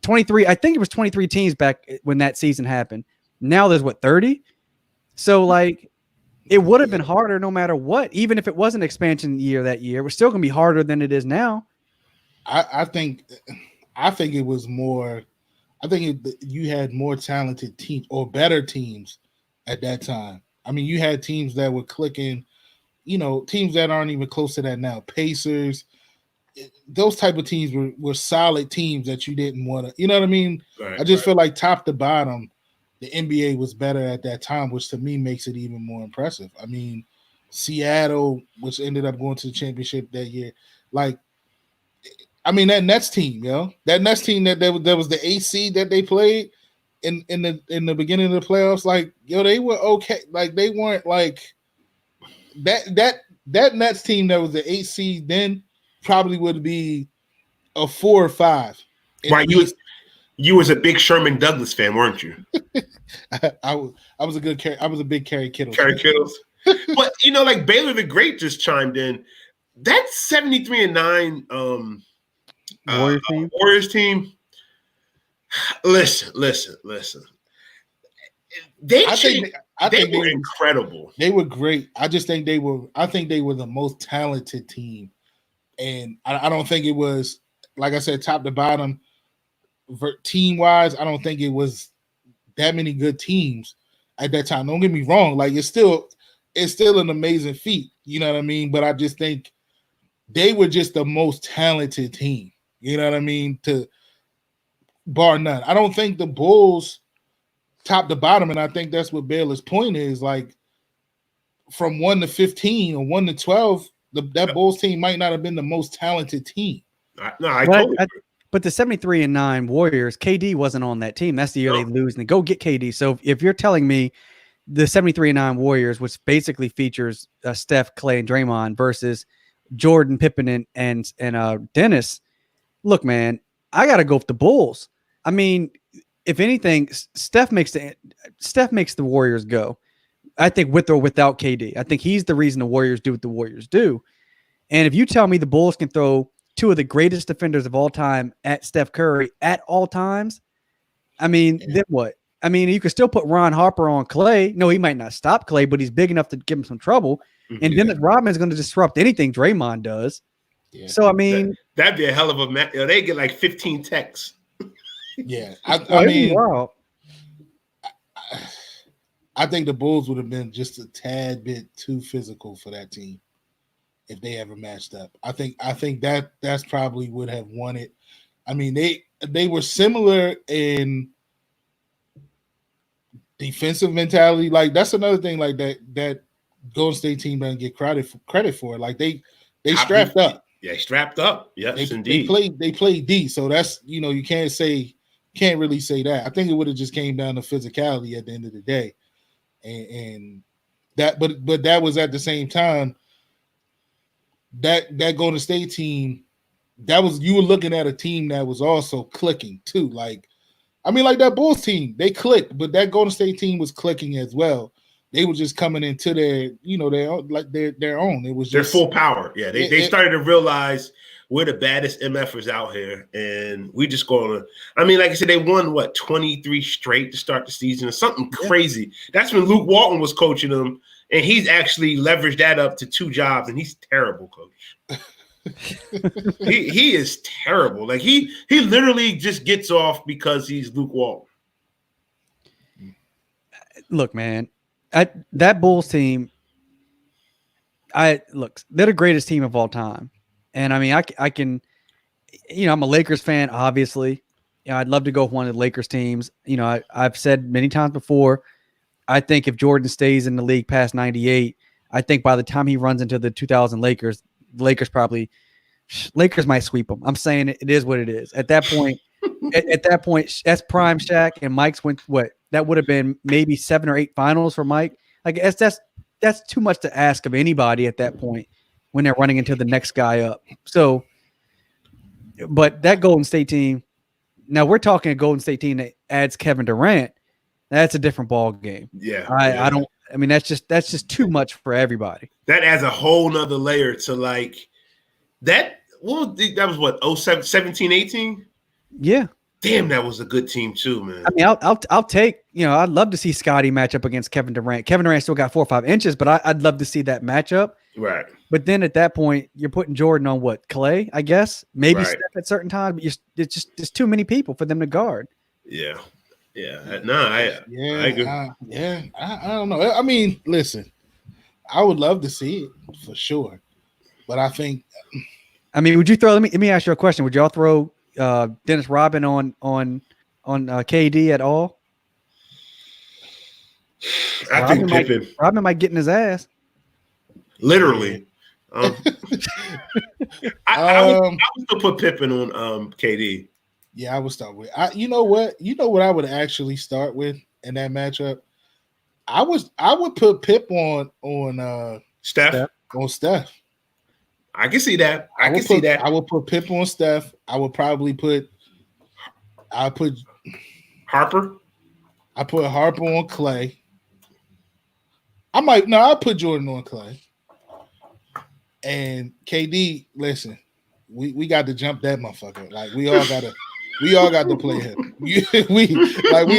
Speaker 1: 23. I think it was 23 teams back when that season happened. Now there's 30. So like, it would have been harder no matter what. Even if it was an expansion year that year, it was still going to be harder than it is now.
Speaker 3: I think it was more. I think you had more talented teams or better teams at that time. I mean, you had teams that were clicking, teams that aren't even close to that now. Pacers, those type of teams were solid teams that you didn't want to, you know what I mean?
Speaker 2: Right,
Speaker 3: I just feel like top to bottom, the NBA was better at that time, which to me makes it even more impressive. I mean, Seattle, which ended up going to the championship that year, like, I mean, that Nets team, that Nets team that was the AC that they played in the beginning of the playoffs, like, they were okay. Like, they weren't like that Nets team that was the AC then probably would be a 4 or 5.
Speaker 2: Right. You was a big Sherman Douglas fan, weren't you?
Speaker 3: I was a big Kerry Kittles.
Speaker 2: But like Baylor the Great just chimed in. That 73-9 Warriors team. Listen. I think they were incredible.
Speaker 3: They were great. I think they were the most talented team. And I don't think it was, like I said, top to bottom, team-wise, I don't think it was that many good teams at that time. Don't get me wrong. Like, it's still an amazing feat. You know what I mean? But I just think they were just the most talented team. You know what I mean? To bar none. I don't think the Bulls top to bottom, and I think that's what Baylor's point is, like, from 1 to 15 or 1 to 12, that Bulls team might not have been the most talented team.
Speaker 2: I totally agree.
Speaker 1: But the 73-9 Warriors, KD wasn't on that team. That's the year they lose, and they go get KD. So if you're telling me the 73-9 Warriors, which basically features Steph, Clay, and Draymond versus Jordan, Pippen, and Dennis, look, man, I got to go with the Bulls. I mean, if anything, Steph makes the Warriors go. I think with or without KD. I think he's the reason the Warriors do what the Warriors do. And if you tell me the Bulls can throw two of the greatest defenders of all time at Steph Curry at all times, I mean, then what? I mean, you could still put Ron Harper on Clay. No, he might not stop Clay, but he's big enough to give him some trouble. And Dennis Rodman is going to disrupt anything Draymond does. Yeah. So, I mean,
Speaker 2: that'd be a hell of a match. They get like 15 texts.
Speaker 3: Yeah. I mean, wow. I think the Bulls would have been just a tad bit too physical for that team if they ever matched up. I think that's probably would have won it. I mean, they were similar in defensive mentality. Like, that's another thing, like that Golden State team doesn't get credit for. Like, they strapped up.
Speaker 2: Yeah, strapped up. Yes, indeed.
Speaker 3: They played D. So that's, you can't really say that. I think it would have just came down to physicality at the end of the day. And that, but that was at the same time that Golden State team, you were looking at a team that was also clicking too. Like, I mean, like that Bulls team, they clicked, but that Golden State team was clicking as well. they were just coming into their, their own. It was
Speaker 2: Their
Speaker 3: just
Speaker 2: full power. Yeah, they started to realize we're the baddest MFers out here, and we just going to. I mean, like I said, they won 23 straight to start the season, or something crazy. That's when Luke Walton was coaching them, and he's actually leveraged that up to 2 jobs, and he's terrible, coach. he is terrible. Like he literally just gets off because he's Luke Walton.
Speaker 1: Look, man, that Bulls team. They're the greatest team of all time. And I mean, I can, I'm a Lakers fan, obviously. I'd love to go with one of the Lakers teams. I've said many times before, I think if Jordan stays in the league past 98, I think by the time he runs into the 2000 Lakers, the Lakers might sweep them. I'm saying it is what it is. At that point, that's prime Shaq, and Mike's went that would have been maybe 7 or 8 finals for Mike. I guess that's too much to ask of anybody at that point when they're running into the next guy up. So, but that Golden State team, now we're talking a Golden State team that adds Kevin Durant. That's a different ball game.
Speaker 2: Yeah.
Speaker 1: I mean, that's just too much for everybody.
Speaker 2: That adds a whole nother layer to like that. That was 17, 18?
Speaker 1: Yeah.
Speaker 2: Damn, that was a good team too, man.
Speaker 1: I mean, I'll take, I'd love to see Scottie match up against Kevin Durant. Kevin Durant still got 4 or 5 inches, but I'd love to see that matchup.
Speaker 2: Right.
Speaker 1: But then at that point, you're putting Jordan on Clay, I guess. Maybe Steph at certain times, but it's too many people for them to guard.
Speaker 2: Yeah. Yeah. No, I agree.
Speaker 3: I don't know. I mean, listen, I would love to see it for sure. But I think
Speaker 1: would you throw, let me ask you a question. Would y'all throw Dennis Rodman on KD at all?
Speaker 2: I think Pippen.
Speaker 1: Rodman might get in his ass.
Speaker 2: Literally. I would still put Pippen on KD.
Speaker 3: Yeah, I would start with. You know what I would actually start with in that matchup? I would put Pip on
Speaker 2: Steph.
Speaker 3: On Steph.
Speaker 2: I can see that. I
Speaker 3: would put Pip on Steph. I would probably put
Speaker 2: Harper.
Speaker 3: I put Harper on Clay. I'll put Jordan on Clay. And KD, listen, we got to jump that motherfucker. Like we all got to play him. We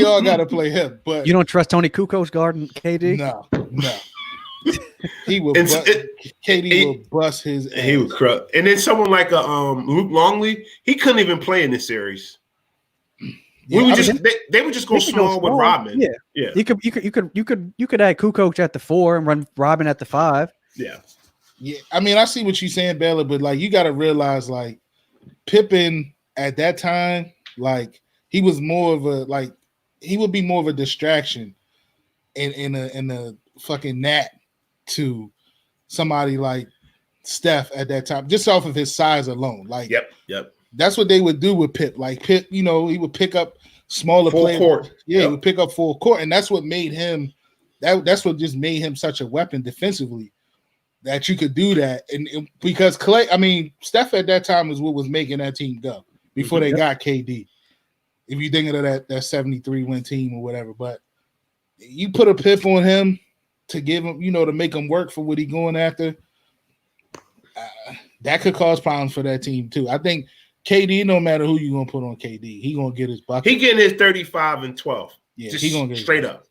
Speaker 3: all got to play him. But
Speaker 1: you don't trust Tony Kukoc guarding KD?
Speaker 3: No. He will. KD will bust his ass.
Speaker 2: He would crush. And then someone like Luke Longley, he couldn't even play in this series.
Speaker 3: Yeah,
Speaker 2: they would just go small with Rodman.
Speaker 1: Yeah. You could add Kukoc at the 4 and run Rodman at the 5.
Speaker 2: Yeah.
Speaker 3: Yeah. I mean, I see what you're saying, Baylor, but like you got to realize, like Pippen at that time, like he was more of he would be more of a distraction in a fucking gnat to somebody like Steph at that time, just off of his size alone. Like,
Speaker 2: yep.
Speaker 3: That's what they would do with Pip. Like Pip, he would pick up smaller
Speaker 2: full
Speaker 3: players.
Speaker 2: Court.
Speaker 3: Yeah, he would pick up full court, and that's what made him. That's what just made him such a weapon defensively. That you could do that, and because Steph at that time was what was making that team go before they got KD. If you think of that 73 win team or whatever, but you put a Pip on him to give him, to make him work for what he's going after. That could cause problems for that team too. I think KD, no matter who you're gonna put on KD, he gonna get his bucket.
Speaker 2: He getting his 35 and 12.
Speaker 3: Yeah,
Speaker 2: just
Speaker 3: he gonna get
Speaker 2: straight up.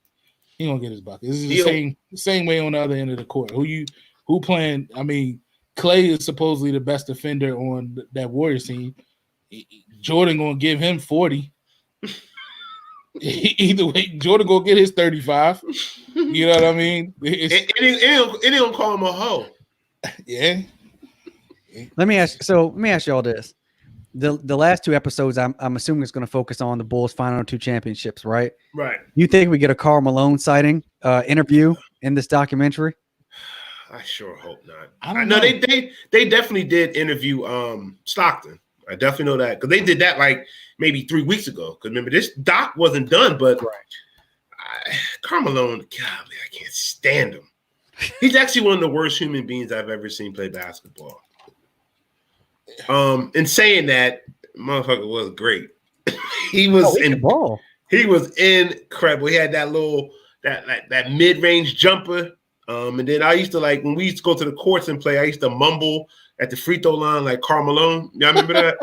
Speaker 3: He gonna get his bucket. This is the same way on the other end of the court. Who playing? I mean, Clay is supposedly the best defender on that Warriors team. Jordan gonna give him 40. Either way, Jordan gonna get his 35. You know what I mean?
Speaker 2: It don't call him a hoe.
Speaker 3: Yeah.
Speaker 1: Let me ask y'all this. The last 2 episodes, I'm assuming it's going to focus on the Bulls' final 2 championships, right?
Speaker 2: Right.
Speaker 1: You think we get a Karl Malone sighting interview in this documentary?
Speaker 2: I sure hope not.
Speaker 3: I know
Speaker 2: they definitely did interview Stockton. I definitely know that because they did that like maybe 3 weeks ago. Because remember, this doc wasn't done, but Karl Malone, golly, I can't stand him. He's actually one of the worst human beings I've ever seen play basketball. In saying that, motherfucker was great. He was incredible. He had that little that mid-range jumper. And then I used to like when we used to go to the courts and play. I used to mumble at the free throw line like Karl Malone. Y'all remember that?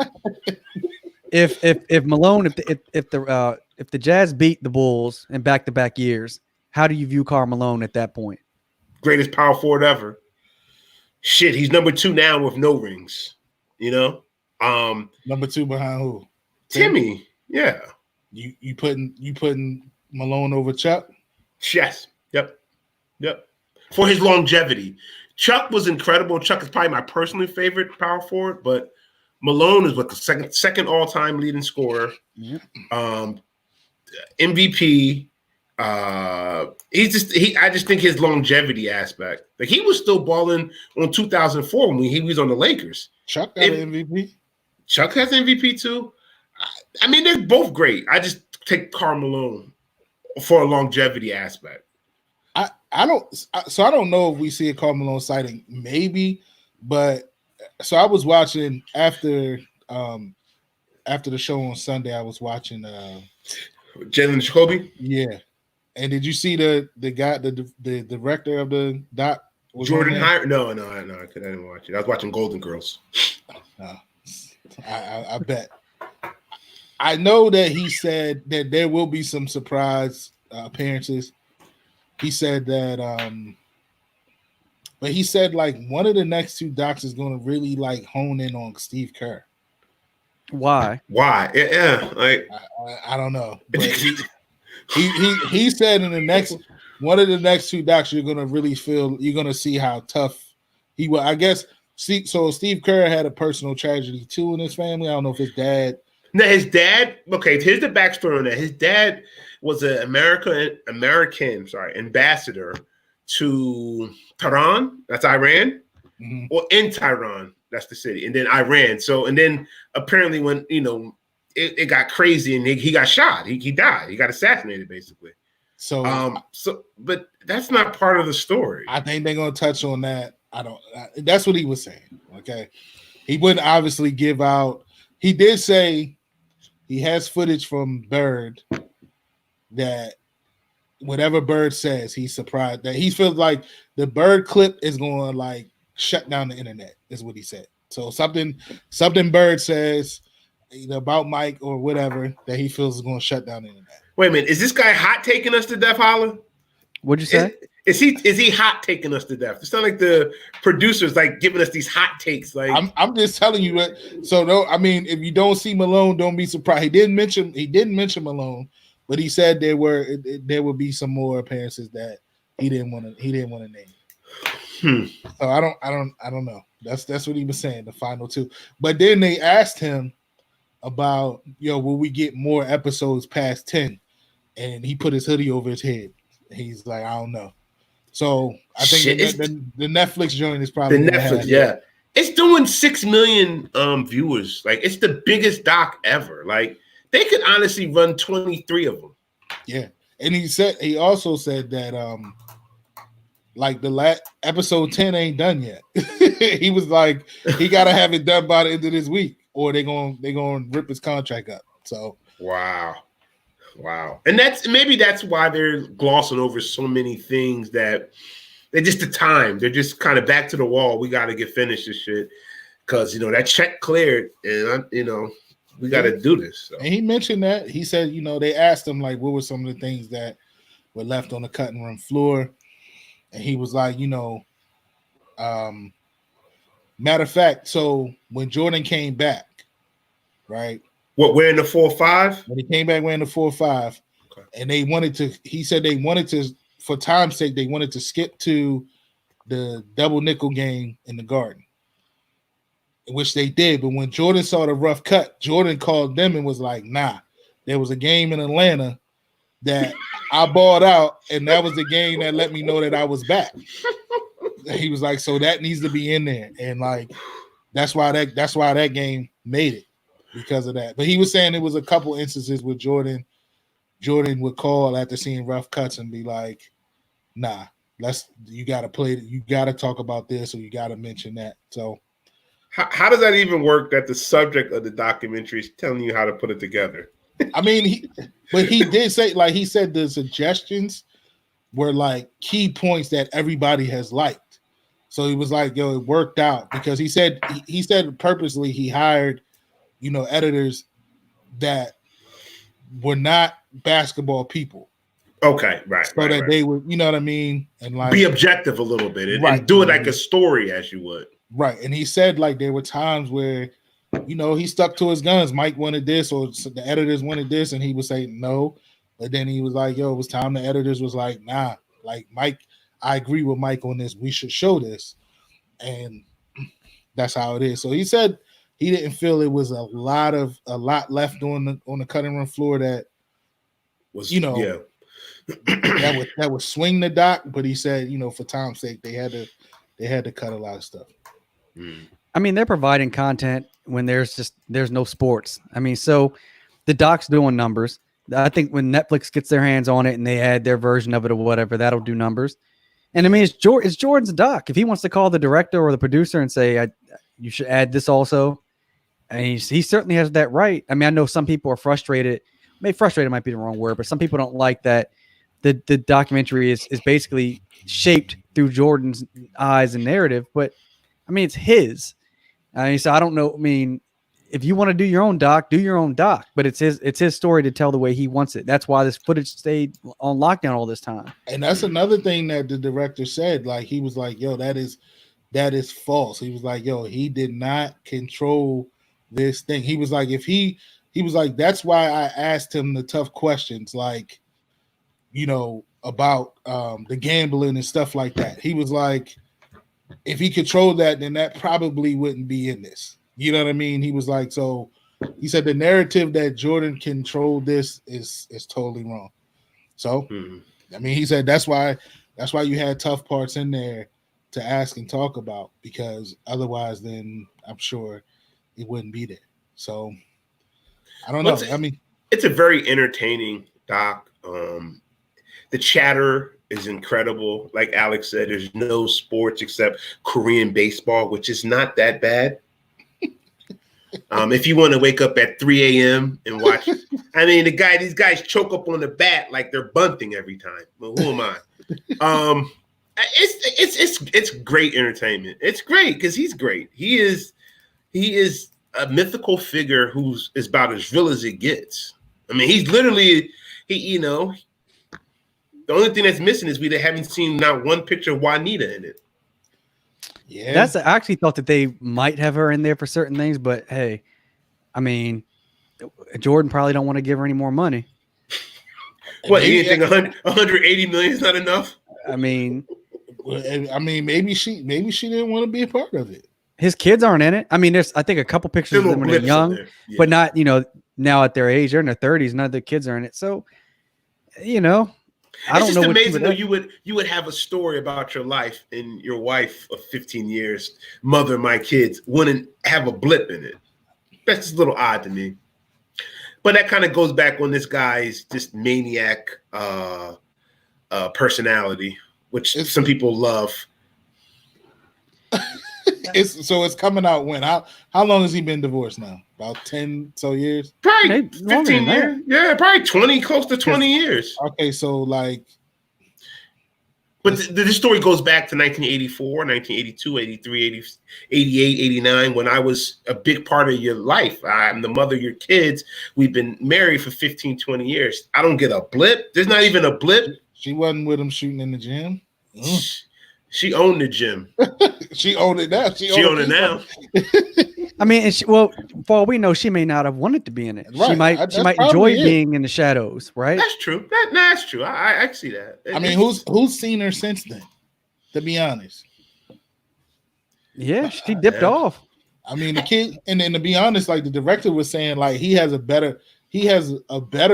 Speaker 1: If Malone, if the Jazz beat the Bulls in back-to-back years, how do you view Karl Malone at that point?
Speaker 2: Greatest power forward ever. Shit, he's number 2 now with no rings. You know,
Speaker 3: Number 2 behind who?
Speaker 2: Timmy. Yeah.
Speaker 3: You putting Malone over Chuck?
Speaker 2: Yes. Yep. For his longevity. Chuck was incredible. Chuck is probably my personally favorite power forward, but Malone is what the second all-time leading scorer.
Speaker 1: Yep.
Speaker 2: MVP. I just think his longevity aspect. Like he was still balling on 2004 when he was on the Lakers.
Speaker 3: Chuck got an MVP.
Speaker 2: Chuck has MVP too. I mean, they're both great. I just take Karl Malone for a longevity aspect.
Speaker 3: I don't know if we see a Karl Malone sighting, maybe, but so I was watching after the show on Sunday. I was watching
Speaker 2: Jalen Jacoby.
Speaker 3: Yeah, and did you see the guy, the director of the doc?
Speaker 2: Jordan Hire? No, I didn't watch it. I was watching Golden Girls.
Speaker 3: I bet. I know that he said that there will be some surprise appearances. He said that, but he said like one of the next 2 docs is going to really like hone in on Steve Kerr.
Speaker 1: Why?
Speaker 2: Yeah, like
Speaker 3: I don't know. But he said in the next one of the next 2 docs, you're going to see how tough he will. I guess. So Steve Kerr had a personal tragedy too in his family. I don't know if his dad.
Speaker 2: No, his dad. Okay, here's the backstory on that. His dad was an American ambassador to Tehran. That's Iran, or in Tehran. That's the city, and then Iran. So, and then apparently when it got crazy and he got shot. He died. He got assassinated, basically.
Speaker 3: So,
Speaker 2: but that's not part of the story.
Speaker 3: I think they're gonna touch on that. That's what he was saying. Okay, he wouldn't obviously give out. He did say he has footage from Bird that whatever Bird says, he's surprised that he feels like the Bird clip is going to like shut down the internet. Is what he said. So something Bird says either about Mike or whatever that he feels is going to shut down the internet.
Speaker 2: Wait a minute, is this guy hot taking us to death, Holla?
Speaker 1: What'd you say?
Speaker 2: Is he hot taking us to death? It sounds like the producers like giving us these hot takes. Like
Speaker 3: I'm just telling you that. So no, I mean, if you don't see Malone, don't be surprised. He didn't mention Malone, but he said there would be some more appearances that he didn't want to name. So I don't know. That's what he was saying. The final 2, but then they asked him about will we get more episodes past 10, and he put his hoodie over his head. He's like, I don't know. So I think the Netflix joint is probably
Speaker 2: the Netflix. Yeah, it's doing 6 million viewers. Like it's the biggest doc ever. Like they could honestly run 23 of them.
Speaker 3: Yeah, and he also said that like the last episode 10 ain't done yet. He was like, he got to have it done by the end of this week, or they're gonna rip his contract up. So
Speaker 2: wow. And that's why they're glossing over so many things that they're just the time. They're just kind of back to the wall. We got to get finished this shit because that check cleared, and we got to do this. So.
Speaker 3: And he mentioned that. He said, they asked him like, what were some of the things that were left on the cutting room floor, and he was like, matter of fact, so when Jordan came back, right.
Speaker 2: What, wearing the 4-5?
Speaker 3: When he came back wearing the 4-5, okay. And he said they wanted to, for time's sake, they wanted to skip to the double nickel game in the Garden, which they did. But when Jordan saw the rough cut, Jordan called them and was like, nah, there was a game in Atlanta that I bought out, and that was the game that let me know that I was back. He was like, so that needs to be in there. And like, that's why that game made it. Because of that. But he was saying it was a couple instances where Jordan would call after seeing rough cuts and be like, nah, you gotta talk about this, or you gotta mention that. So
Speaker 2: how does that even work that the subject of the documentary is telling you how to put it together?
Speaker 3: I mean, he did say, like he said the suggestions were like key points that everybody has liked. So he was like, yo, it worked out because he said purposely he hired, editors that were not basketball people.
Speaker 2: Okay, right.
Speaker 3: So that they would, you know what I mean? And like
Speaker 2: be objective a little bit and do it like a story as you would.
Speaker 3: Right. And he said like there were times where, he stuck to his guns. Mike wanted this or the editors wanted this, and he would say no. But then he was like, yo, it was time. The editors was like, nah, like Mike, I agree with Mike on this. We should show this. And that's how it is. So he said he didn't feel it was a lot left on the cutting room floor that was, that would swing the doc, but he said, for time's sake, they had to cut a lot of stuff.
Speaker 1: I mean, they're providing content when there's no sports. I mean, so the doc's doing numbers. I think when Netflix gets their hands on it and they add their version of it or whatever, that'll do numbers. And I mean, it's Jordan's doc. If he wants to call the director or the producer and say, you should add this also, and he certainly has that right. I mean, I know some people are frustrated. Maybe frustrated might be the wrong word, but some people don't like that the documentary is basically shaped through Jordan's eyes and narrative. But I mean, it's his. I mean, so I don't know. I mean, if you want to do your own doc, do your own doc. But it's his story to tell the way he wants it. That's why this footage stayed on lockdown all this time.
Speaker 3: And that's another thing that the director said. Like he was like, "Yo, that is false." He was like, "Yo, he did not control this thing." He was like, he was like, that's why I asked him the tough questions, like, about the gambling and stuff like that. He was like, if he controlled that, then that probably wouldn't be in this. You know what I mean? He was like, so he said the narrative that Jordan controlled this is totally wrong. So, I mean, he said that's why you had tough parts in there to ask and talk about, because otherwise then I'm sure it wouldn't be there. So I don't know. I mean,
Speaker 2: it's a very entertaining doc. The chatter is incredible. Like Alex said, there's no sports except Korean baseball, which is not that bad. If you want to wake up at 3 a.m. and watch, I mean, these guys choke up on the bat like they're bunting every time. Well, who am I? It's great entertainment. It's great because he's great. He is a mythical figure who's about as real as it gets. I mean, he's literally the only thing that's missing is we haven't seen not one picture of Juanita in it.
Speaker 3: Yeah,
Speaker 1: I actually thought that they might have her in there for certain things, but hey, I mean, Jordan probably don't want to give her any more money.
Speaker 2: What, you think 180 million is not enough?
Speaker 1: I mean,
Speaker 3: maybe she didn't want to be a part of it.
Speaker 1: His kids aren't in it. I mean, there's I think a couple pictures of them when they're young, but not now at their age, they're in their 30s. None of the kids are in it, so I don't know.
Speaker 2: It's just amazing though. You would have a story about your life and your wife of 15 years, mother, my kids, wouldn't have a blip in it. That's just a little odd to me. But that kind of goes back on this guy's just maniac personality, which some people love.
Speaker 3: It's coming out when? How long has he been divorced now? About 10 so years?
Speaker 2: Probably 15 years. Yeah, probably 20, close to 20 years.
Speaker 3: Okay, so like.
Speaker 2: But this story goes back to 1984, 1982, 83, 88, 89, when I was a big part of your life. I'm the mother of your kids. We've been married for 15, 20 years. I don't get a blip. There's not even a blip.
Speaker 3: She wasn't with him shooting in the gym.
Speaker 2: She owned the gym.
Speaker 3: She owned it now. She
Speaker 2: owned it now.
Speaker 1: I mean, for all we know, she may not have wanted to be in it. Right. She might enjoy being in the shadows, right?
Speaker 2: That's true. That's true. I see that.
Speaker 3: I mean, who's seen her since then? To be honest.
Speaker 1: Yeah, she dipped off.
Speaker 3: I mean, the kid, and then to be honest, like the director was saying, like he has a better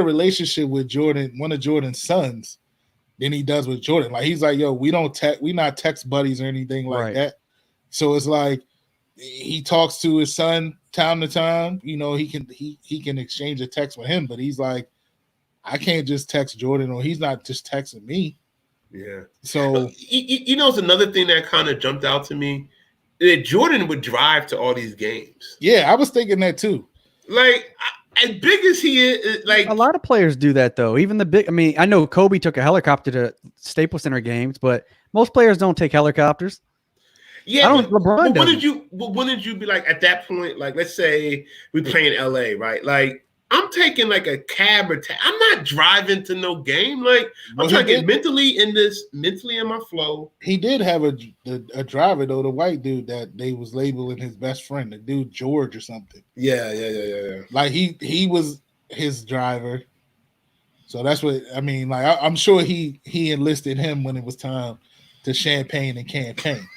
Speaker 3: relationship with Jordan, one of Jordan's sons, than he does with Jordan. Like he's like, yo, we not text buddies or anything like that. So it's like he talks to his son time to time. He can exchange a text with him, but he's like, I can't just text Jordan, or he's not just texting me.
Speaker 2: Yeah.
Speaker 3: So
Speaker 2: it's another thing that kind of jumped out to me. That Jordan would drive to all these games.
Speaker 3: Yeah, I was thinking that too.
Speaker 2: Like as big as he is, like
Speaker 1: A lot of players do that though. Even the big. I mean, I know Kobe took a helicopter to Staples Center games, but most players don't take helicopters.
Speaker 2: yeah.
Speaker 1: I don't. LeBron
Speaker 2: When
Speaker 1: doesn't.
Speaker 2: did you? When did you be like at that point? Like, let's say we play in LA, right? Like, I'm taking like a cab or I'm not driving to no game. Like, I'm trying to get mentally in my flow.
Speaker 3: He did have a driver though, the white dude that they was labeling his best friend, the dude George or something.
Speaker 2: Yeah.
Speaker 3: Like he was his driver. So that's what I mean. Like I'm sure he enlisted him when it was time to champagne and campaign.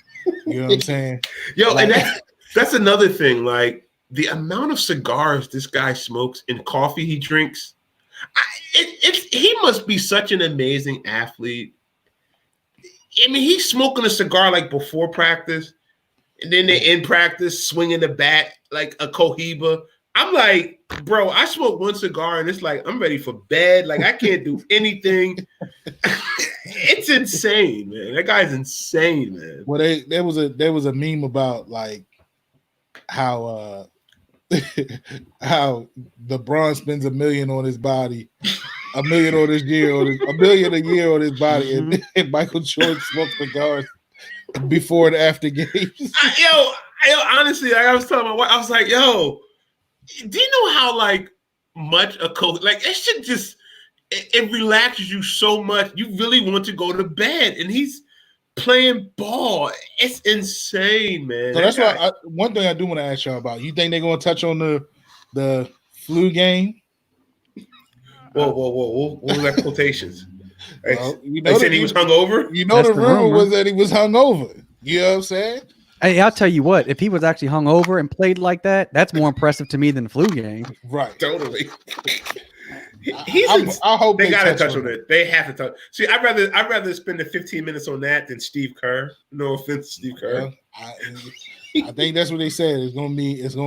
Speaker 3: You know what I'm saying?
Speaker 2: Yo,
Speaker 3: like,
Speaker 2: and that's another thing. Like, the amount of cigars this guy smokes and coffee he drinks, he must be such an amazing athlete. I mean, he's smoking a cigar like before practice, and then they in practice swinging the bat like a Cohiba. I'm like, bro, I smoke one cigar and it's like I'm ready for bed. Like I can't do anything. It's insane, man. That guy's insane, man.
Speaker 3: Well, there was a meme about like how how LeBron spends $1 million on his body, $1 million on his year, $1 million a year on his body, and Michael Jordan smokes cigars before and after games.
Speaker 2: Yo, honestly, like I was telling my wife, I was like, yo, do you know how like much a coach like it should just it relaxes you so much. You really want to go to bed, and he's playing ball. It's insane, man.
Speaker 3: So that's why one thing I do want to ask y'all about. You think they're going to touch on the flu game?
Speaker 2: Whoa. What was that quotations?
Speaker 3: Well,
Speaker 2: they said he was hungover?
Speaker 3: You know, the rumor was that he was hungover. You know what I'm saying?
Speaker 1: Hey, I'll tell you what. If he was actually hungover and played like that, that's more impressive to me than the flu game.
Speaker 3: Right.
Speaker 2: Totally.
Speaker 3: I hope
Speaker 2: they gotta touch on it. They have to touch. See, I'd rather spend the 15 minutes on that than Steve Kerr. No offense, Steve Kerr.
Speaker 3: I think that's what they said. It's gonna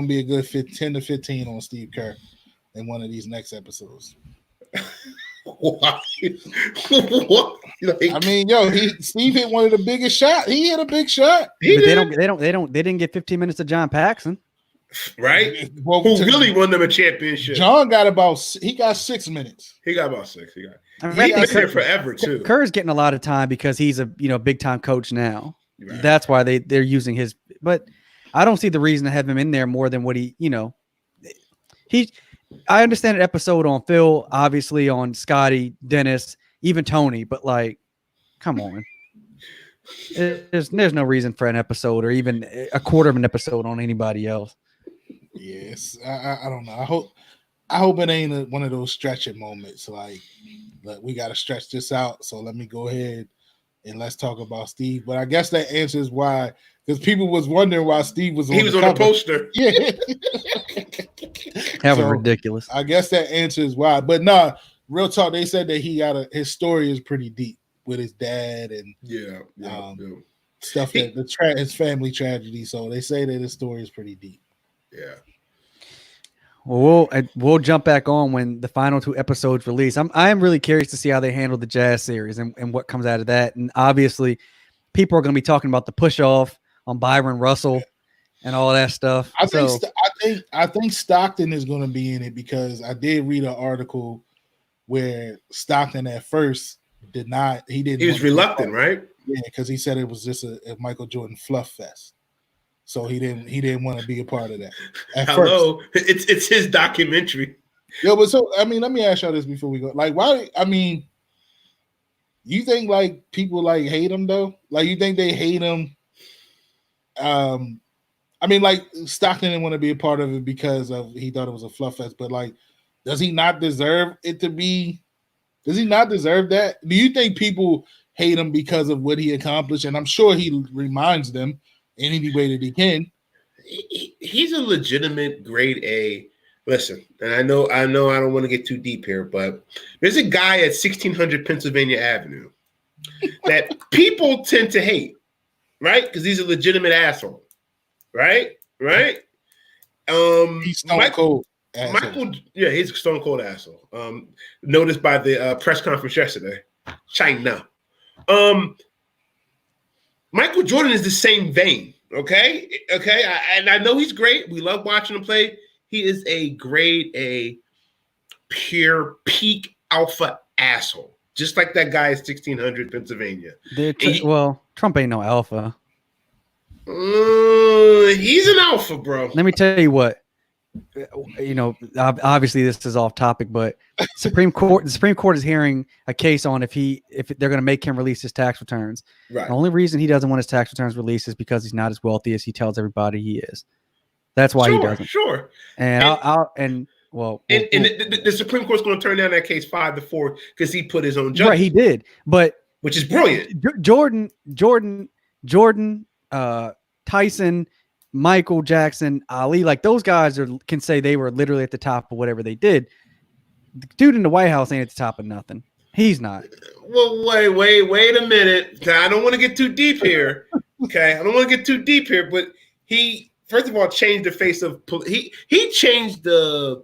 Speaker 3: be a good 10 to 15 on Steve Kerr in one of these next episodes.
Speaker 2: Why? What? Like,
Speaker 3: I mean, Steve hit one of the biggest shots. He hit a big shot.
Speaker 1: They didn't get 15 minutes of John Paxson.
Speaker 2: Right? Who really won them a championship?
Speaker 3: John got 6 minutes.
Speaker 2: He got about 6. He
Speaker 1: Kerr,
Speaker 2: been there forever too.
Speaker 1: Kerr's getting a lot of time because he's a big time coach now.
Speaker 2: Right.
Speaker 1: That's why they're using his. But I don't see the reason to have him in there more than what he. I understand an episode on Phil, obviously on Scotty, Dennis, even Tony, but like, come on. There's no reason for an episode or even a quarter of an episode on anybody else.
Speaker 3: Yes, I don't know. I hope it ain't one of those stretching moments. Like we got to stretch this out. So let me go ahead and let's talk about Steve. But I guess that answers why, because people was wondering why Steve was on.
Speaker 2: He was on the poster.
Speaker 3: Yeah,
Speaker 1: that was ridiculous.
Speaker 3: I guess that answers why. But nah, real talk. They said that his story is pretty deep with his dad and stuff that his family tragedy. So they say that his story is pretty deep.
Speaker 2: Yeah.
Speaker 1: Well, we'll jump back on when the final 2 episodes release. I am really curious to see how they handle the Jazz series and what comes out of that. And obviously, people are going to be talking about the push off on Byron Russell and all that stuff.
Speaker 3: I think Stockton is going to be in it because I did read an article where Stockton at first did not. He was
Speaker 2: reluctant, right?
Speaker 3: Yeah, because he said it was just a Michael Jordan fluff fest. So he didn't want to be a part of that.
Speaker 2: Hello, it's his documentary.
Speaker 3: Yo, but so I mean, let me ask y'all this before we go. Like, why? I mean, you think like people like hate him though? Like, you think they hate him? I mean, like Stockton didn't want to be a part of it because he thought it was a fluff fest. But like, does he not deserve it to be? Does he not deserve that? Do you think people hate him because of what he accomplished? And I'm sure he reminds them in any way that he can.
Speaker 2: He's a legitimate grade A. Listen, and I know I don't want to get too deep here, but there's a guy at 1600 Pennsylvania Avenue that people tend to hate, right? Because he's a legitimate asshole, right?
Speaker 3: He's stone cold.
Speaker 2: Michael, yeah, he's a stone cold asshole. Noticed by the press conference yesterday. China. Michael Jordan is the same vein, okay? And I know he's great. We love watching him play. He is a grade A, pure peak alpha asshole, just like that guy at 1600 Pennsylvania.
Speaker 1: Trump ain't no alpha.
Speaker 2: He's an alpha, bro.
Speaker 1: Let me tell you what. Obviously this is off topic, but the Supreme Court is hearing a case on if they're going to make him release his tax returns.
Speaker 2: Right.
Speaker 1: The only reason he doesn't want his tax returns released is because he's not as wealthy as he tells everybody he is. That's why he doesn't.
Speaker 2: Sure.
Speaker 1: And
Speaker 2: the Supreme Court's going to turn down that case 5-4 because he put his own judge.
Speaker 1: Right, he did,
Speaker 2: which is brilliant.
Speaker 1: Jordan, Tyson, Michael Jackson, Ali, like those guys can say they were literally at the top of whatever they did. The dude in the White House ain't at the top of nothing. He's not.
Speaker 2: Well, wait a minute. I don't want to get too deep here. Okay, I don't want to get too deep here, but he first of all changed the face of he changed the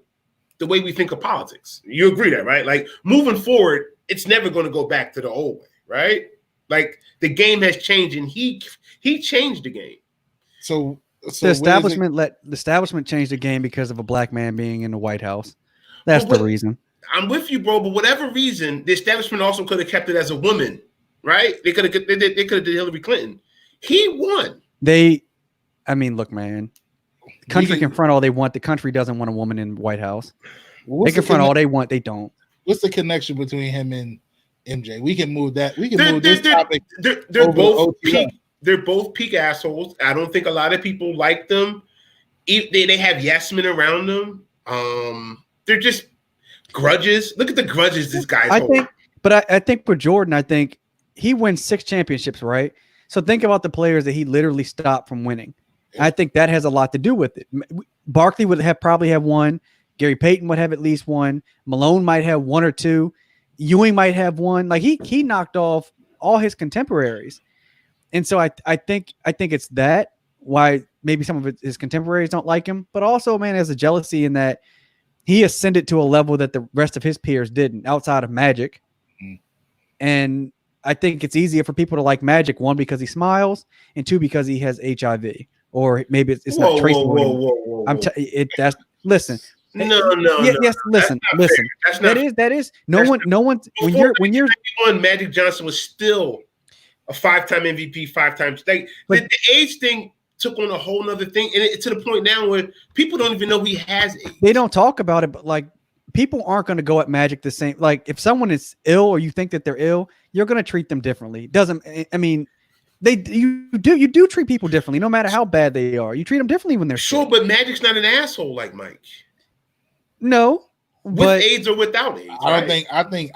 Speaker 2: way we think of politics. You agree that, right? Like moving forward, it's never going to go back to the old way, right? Like the game has changed, and he changed the game.
Speaker 3: So
Speaker 1: the establishment changed the game because of a black man being in the White House. That's the reason.
Speaker 2: I'm with you, bro. But whatever reason, the establishment also could have kept it as a woman, right? They could have did Hillary Clinton. He won.
Speaker 1: Look, man. The country can front all they want. The country doesn't want a woman in the White House. They can front all they want. They don't.
Speaker 3: What's the connection between him and MJ? We can move that. We can move this topic.
Speaker 2: They're both peak. They're both peak assholes. I don't think a lot of people like them. They have yes men around them. They're just grudges. Look at the grudges this guy's holding.
Speaker 1: I think for Jordan, I think he wins 6 championships, right? So think about the players that he literally stopped from winning. I think that has a lot to do with it. Barkley would probably have one. Gary Payton would have at least one. Malone might have 1 or 2. Ewing might have 1. Like he knocked off all his contemporaries. And so I think it's that why maybe some of his contemporaries don't like him, but also, man, there's a jealousy in that he ascended to a level that the rest of his peers didn't outside of Magic. And I think it's easier for people to like Magic, 1, because he smiles, and 2, because he has HIV, or maybe it's not traceable.
Speaker 2: Whoa.
Speaker 1: Listen.
Speaker 2: No.
Speaker 1: Yes, listen. That is no one. When you're
Speaker 2: Magic Johnson was still a 5-time MVP, 5 times. Like the age thing took on a whole nother thing, and it's to the point now where people don't even know he has AIDS.
Speaker 1: They don't talk about it, but like people aren't going to go at Magic the same. Like if someone is ill or you think that they're ill, you're going to treat them differently. You do treat people differently, no matter how bad they are. You treat them differently when they're sick.
Speaker 2: But Magic's not an asshole like Mike.
Speaker 1: No,
Speaker 2: with AIDS or without AIDS.
Speaker 3: I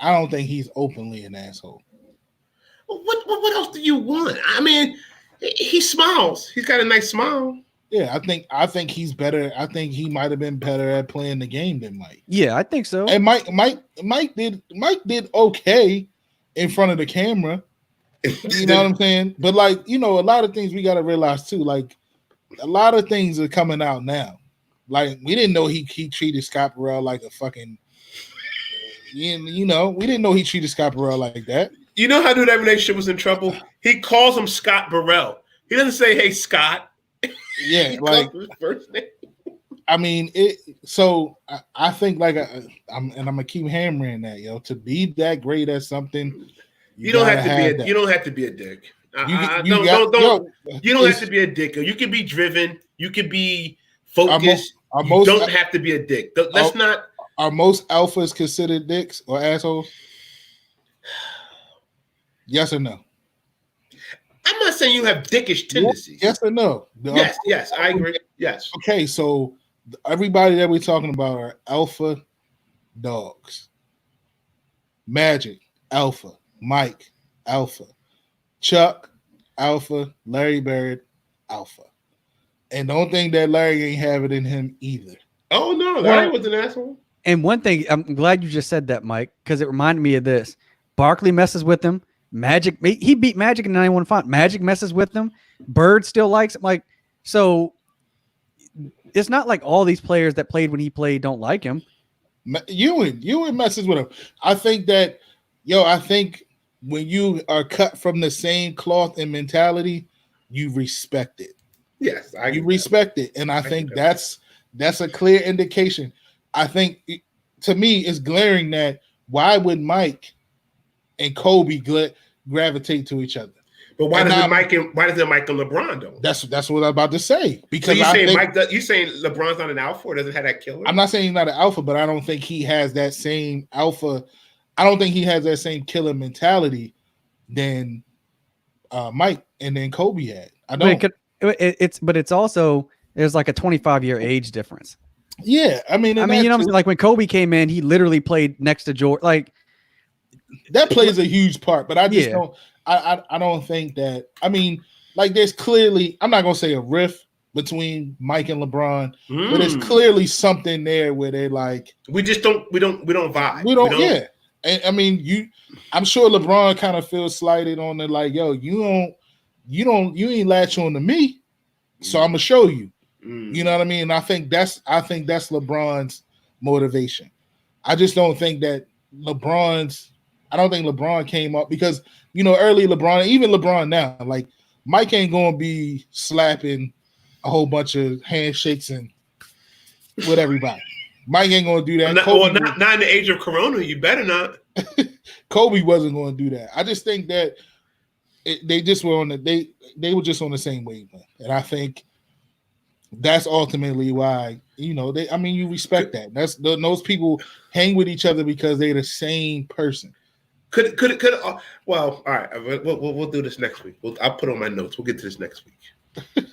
Speaker 3: don't think he's openly an asshole.
Speaker 2: What else do you want? I mean, he smiles. He's got a nice smile.
Speaker 3: Yeah, I think he's better. I think he might have been better at playing the game than Mike.
Speaker 1: Yeah, I think so.
Speaker 3: And Mike did okay in front of the camera. You know what I'm saying? But like, a lot of things we got to realize too. Like, a lot of things are coming out now. Like, we didn't know he treated Scott Burrell like a fucking. We didn't know he treated Scott Burrell like that.
Speaker 2: You know how that relationship was in trouble? He calls him Scott Burrell. He doesn't say, "Hey, Scott."
Speaker 3: Yeah, like his first name. I mean, I think I'm gonna keep hammering that, to be that great at something.
Speaker 2: You don't have to be a dick. You don't have to be a dick. You can be driven. You can be focused. You don't have to be a dick. Let's not.
Speaker 3: Are most alphas considered dicks or assholes? Yes or no?
Speaker 2: I'm not saying you have dickish tendencies.
Speaker 3: Yes or no?
Speaker 2: Yes, I agree. Yes.
Speaker 3: Okay, so everybody that we're talking about are alpha dogs. Magic, alpha. Mike, alpha. Chuck, alpha. Larry Bird, alpha. And don't think that Larry ain't have it in him either.
Speaker 2: Oh, no. Larry was an asshole.
Speaker 1: And one thing, I'm glad you just said that, Mike, because it reminded me of this. Barkley messes with him. Magic, he beat Magic in 91 fight. Magic messes with him. Bird still likes him. Like, so it's not like all these players that played when he played don't like him.
Speaker 3: Ewing messes with him. I think that, I think when you are cut from the same cloth and mentality, you respect it.
Speaker 2: Yes,
Speaker 3: you respect it, and I think that's That's a clear indication. I think to me, it's glaring that why would Mike and Kobe gravitate to each other?
Speaker 2: But why does it Mike and LeBron though?
Speaker 3: That's what I'm about to say. Because
Speaker 2: so you saying LeBron's not an alpha or doesn't have that killer?
Speaker 3: I'm not saying he's not an alpha, but I don't think he has that same alpha. I don't think he has that same killer mentality than Mike and then Kobe had. I don't.
Speaker 1: But it's also there's like a 25-year age difference.
Speaker 3: Yeah, I mean,
Speaker 1: you know what I'm saying? Like when Kobe came in, he literally played next to Jordan. Like
Speaker 3: that plays a huge part, but I just don't. I don't think that. I mean, like there's clearly. I'm not gonna say a rift between Mike and LeBron, but there's clearly something there where they're like.
Speaker 2: We just don't. We don't vibe.
Speaker 3: We don't. Yeah, and I mean, I'm sure LeBron kind of feels slighted on the like, yo, you ain't latch on to me, so I'm gonna show you. You know what I mean? I think that's LeBron's motivation. I just don't think that I don't think LeBron came up because early LeBron, even LeBron now, like Mike ain't gonna be slapping a whole bunch of handshakes and with everybody. Mike ain't gonna do that.
Speaker 2: Not in the age of Corona. You better not.
Speaker 3: Kobe wasn't gonna do that. I just think that they just were they were just on the same wavelength, and I think that's ultimately why you respect that. That's those people hang with each other because they're the same person.
Speaker 2: Could well, all right. We'll do this next week. I'll put on my notes. We'll get to this next week.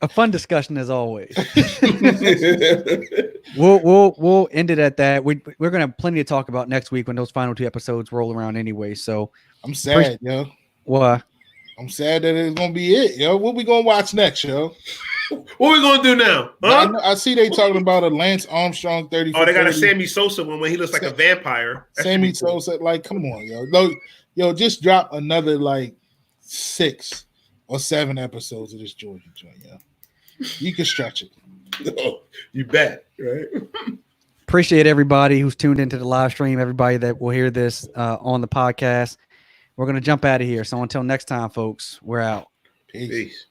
Speaker 1: A fun discussion as always. We'll end it at that. We're gonna have plenty to talk about next week when those final 2 episodes roll around anyway. So
Speaker 3: I'm sad, yo.
Speaker 1: Why?
Speaker 3: I'm sad that it's gonna be it, yo. What we gonna watch next, yo?
Speaker 2: What we gonna do now? Huh?
Speaker 3: I see they talking about a Lance Armstrong 30.
Speaker 2: Oh, they got a Sammy Sosa one when he looks like a vampire.
Speaker 3: Sammy Sosa, like, come on, yo, just drop another like 6 or 7 episodes of this Georgia joint, yo. You can stretch it.
Speaker 2: Oh, you bet, right?
Speaker 1: Appreciate everybody who's tuned into the live stream. Everybody that will hear this on the podcast. We're gonna jump out of here. So until next time, folks, we're out.
Speaker 2: Peace.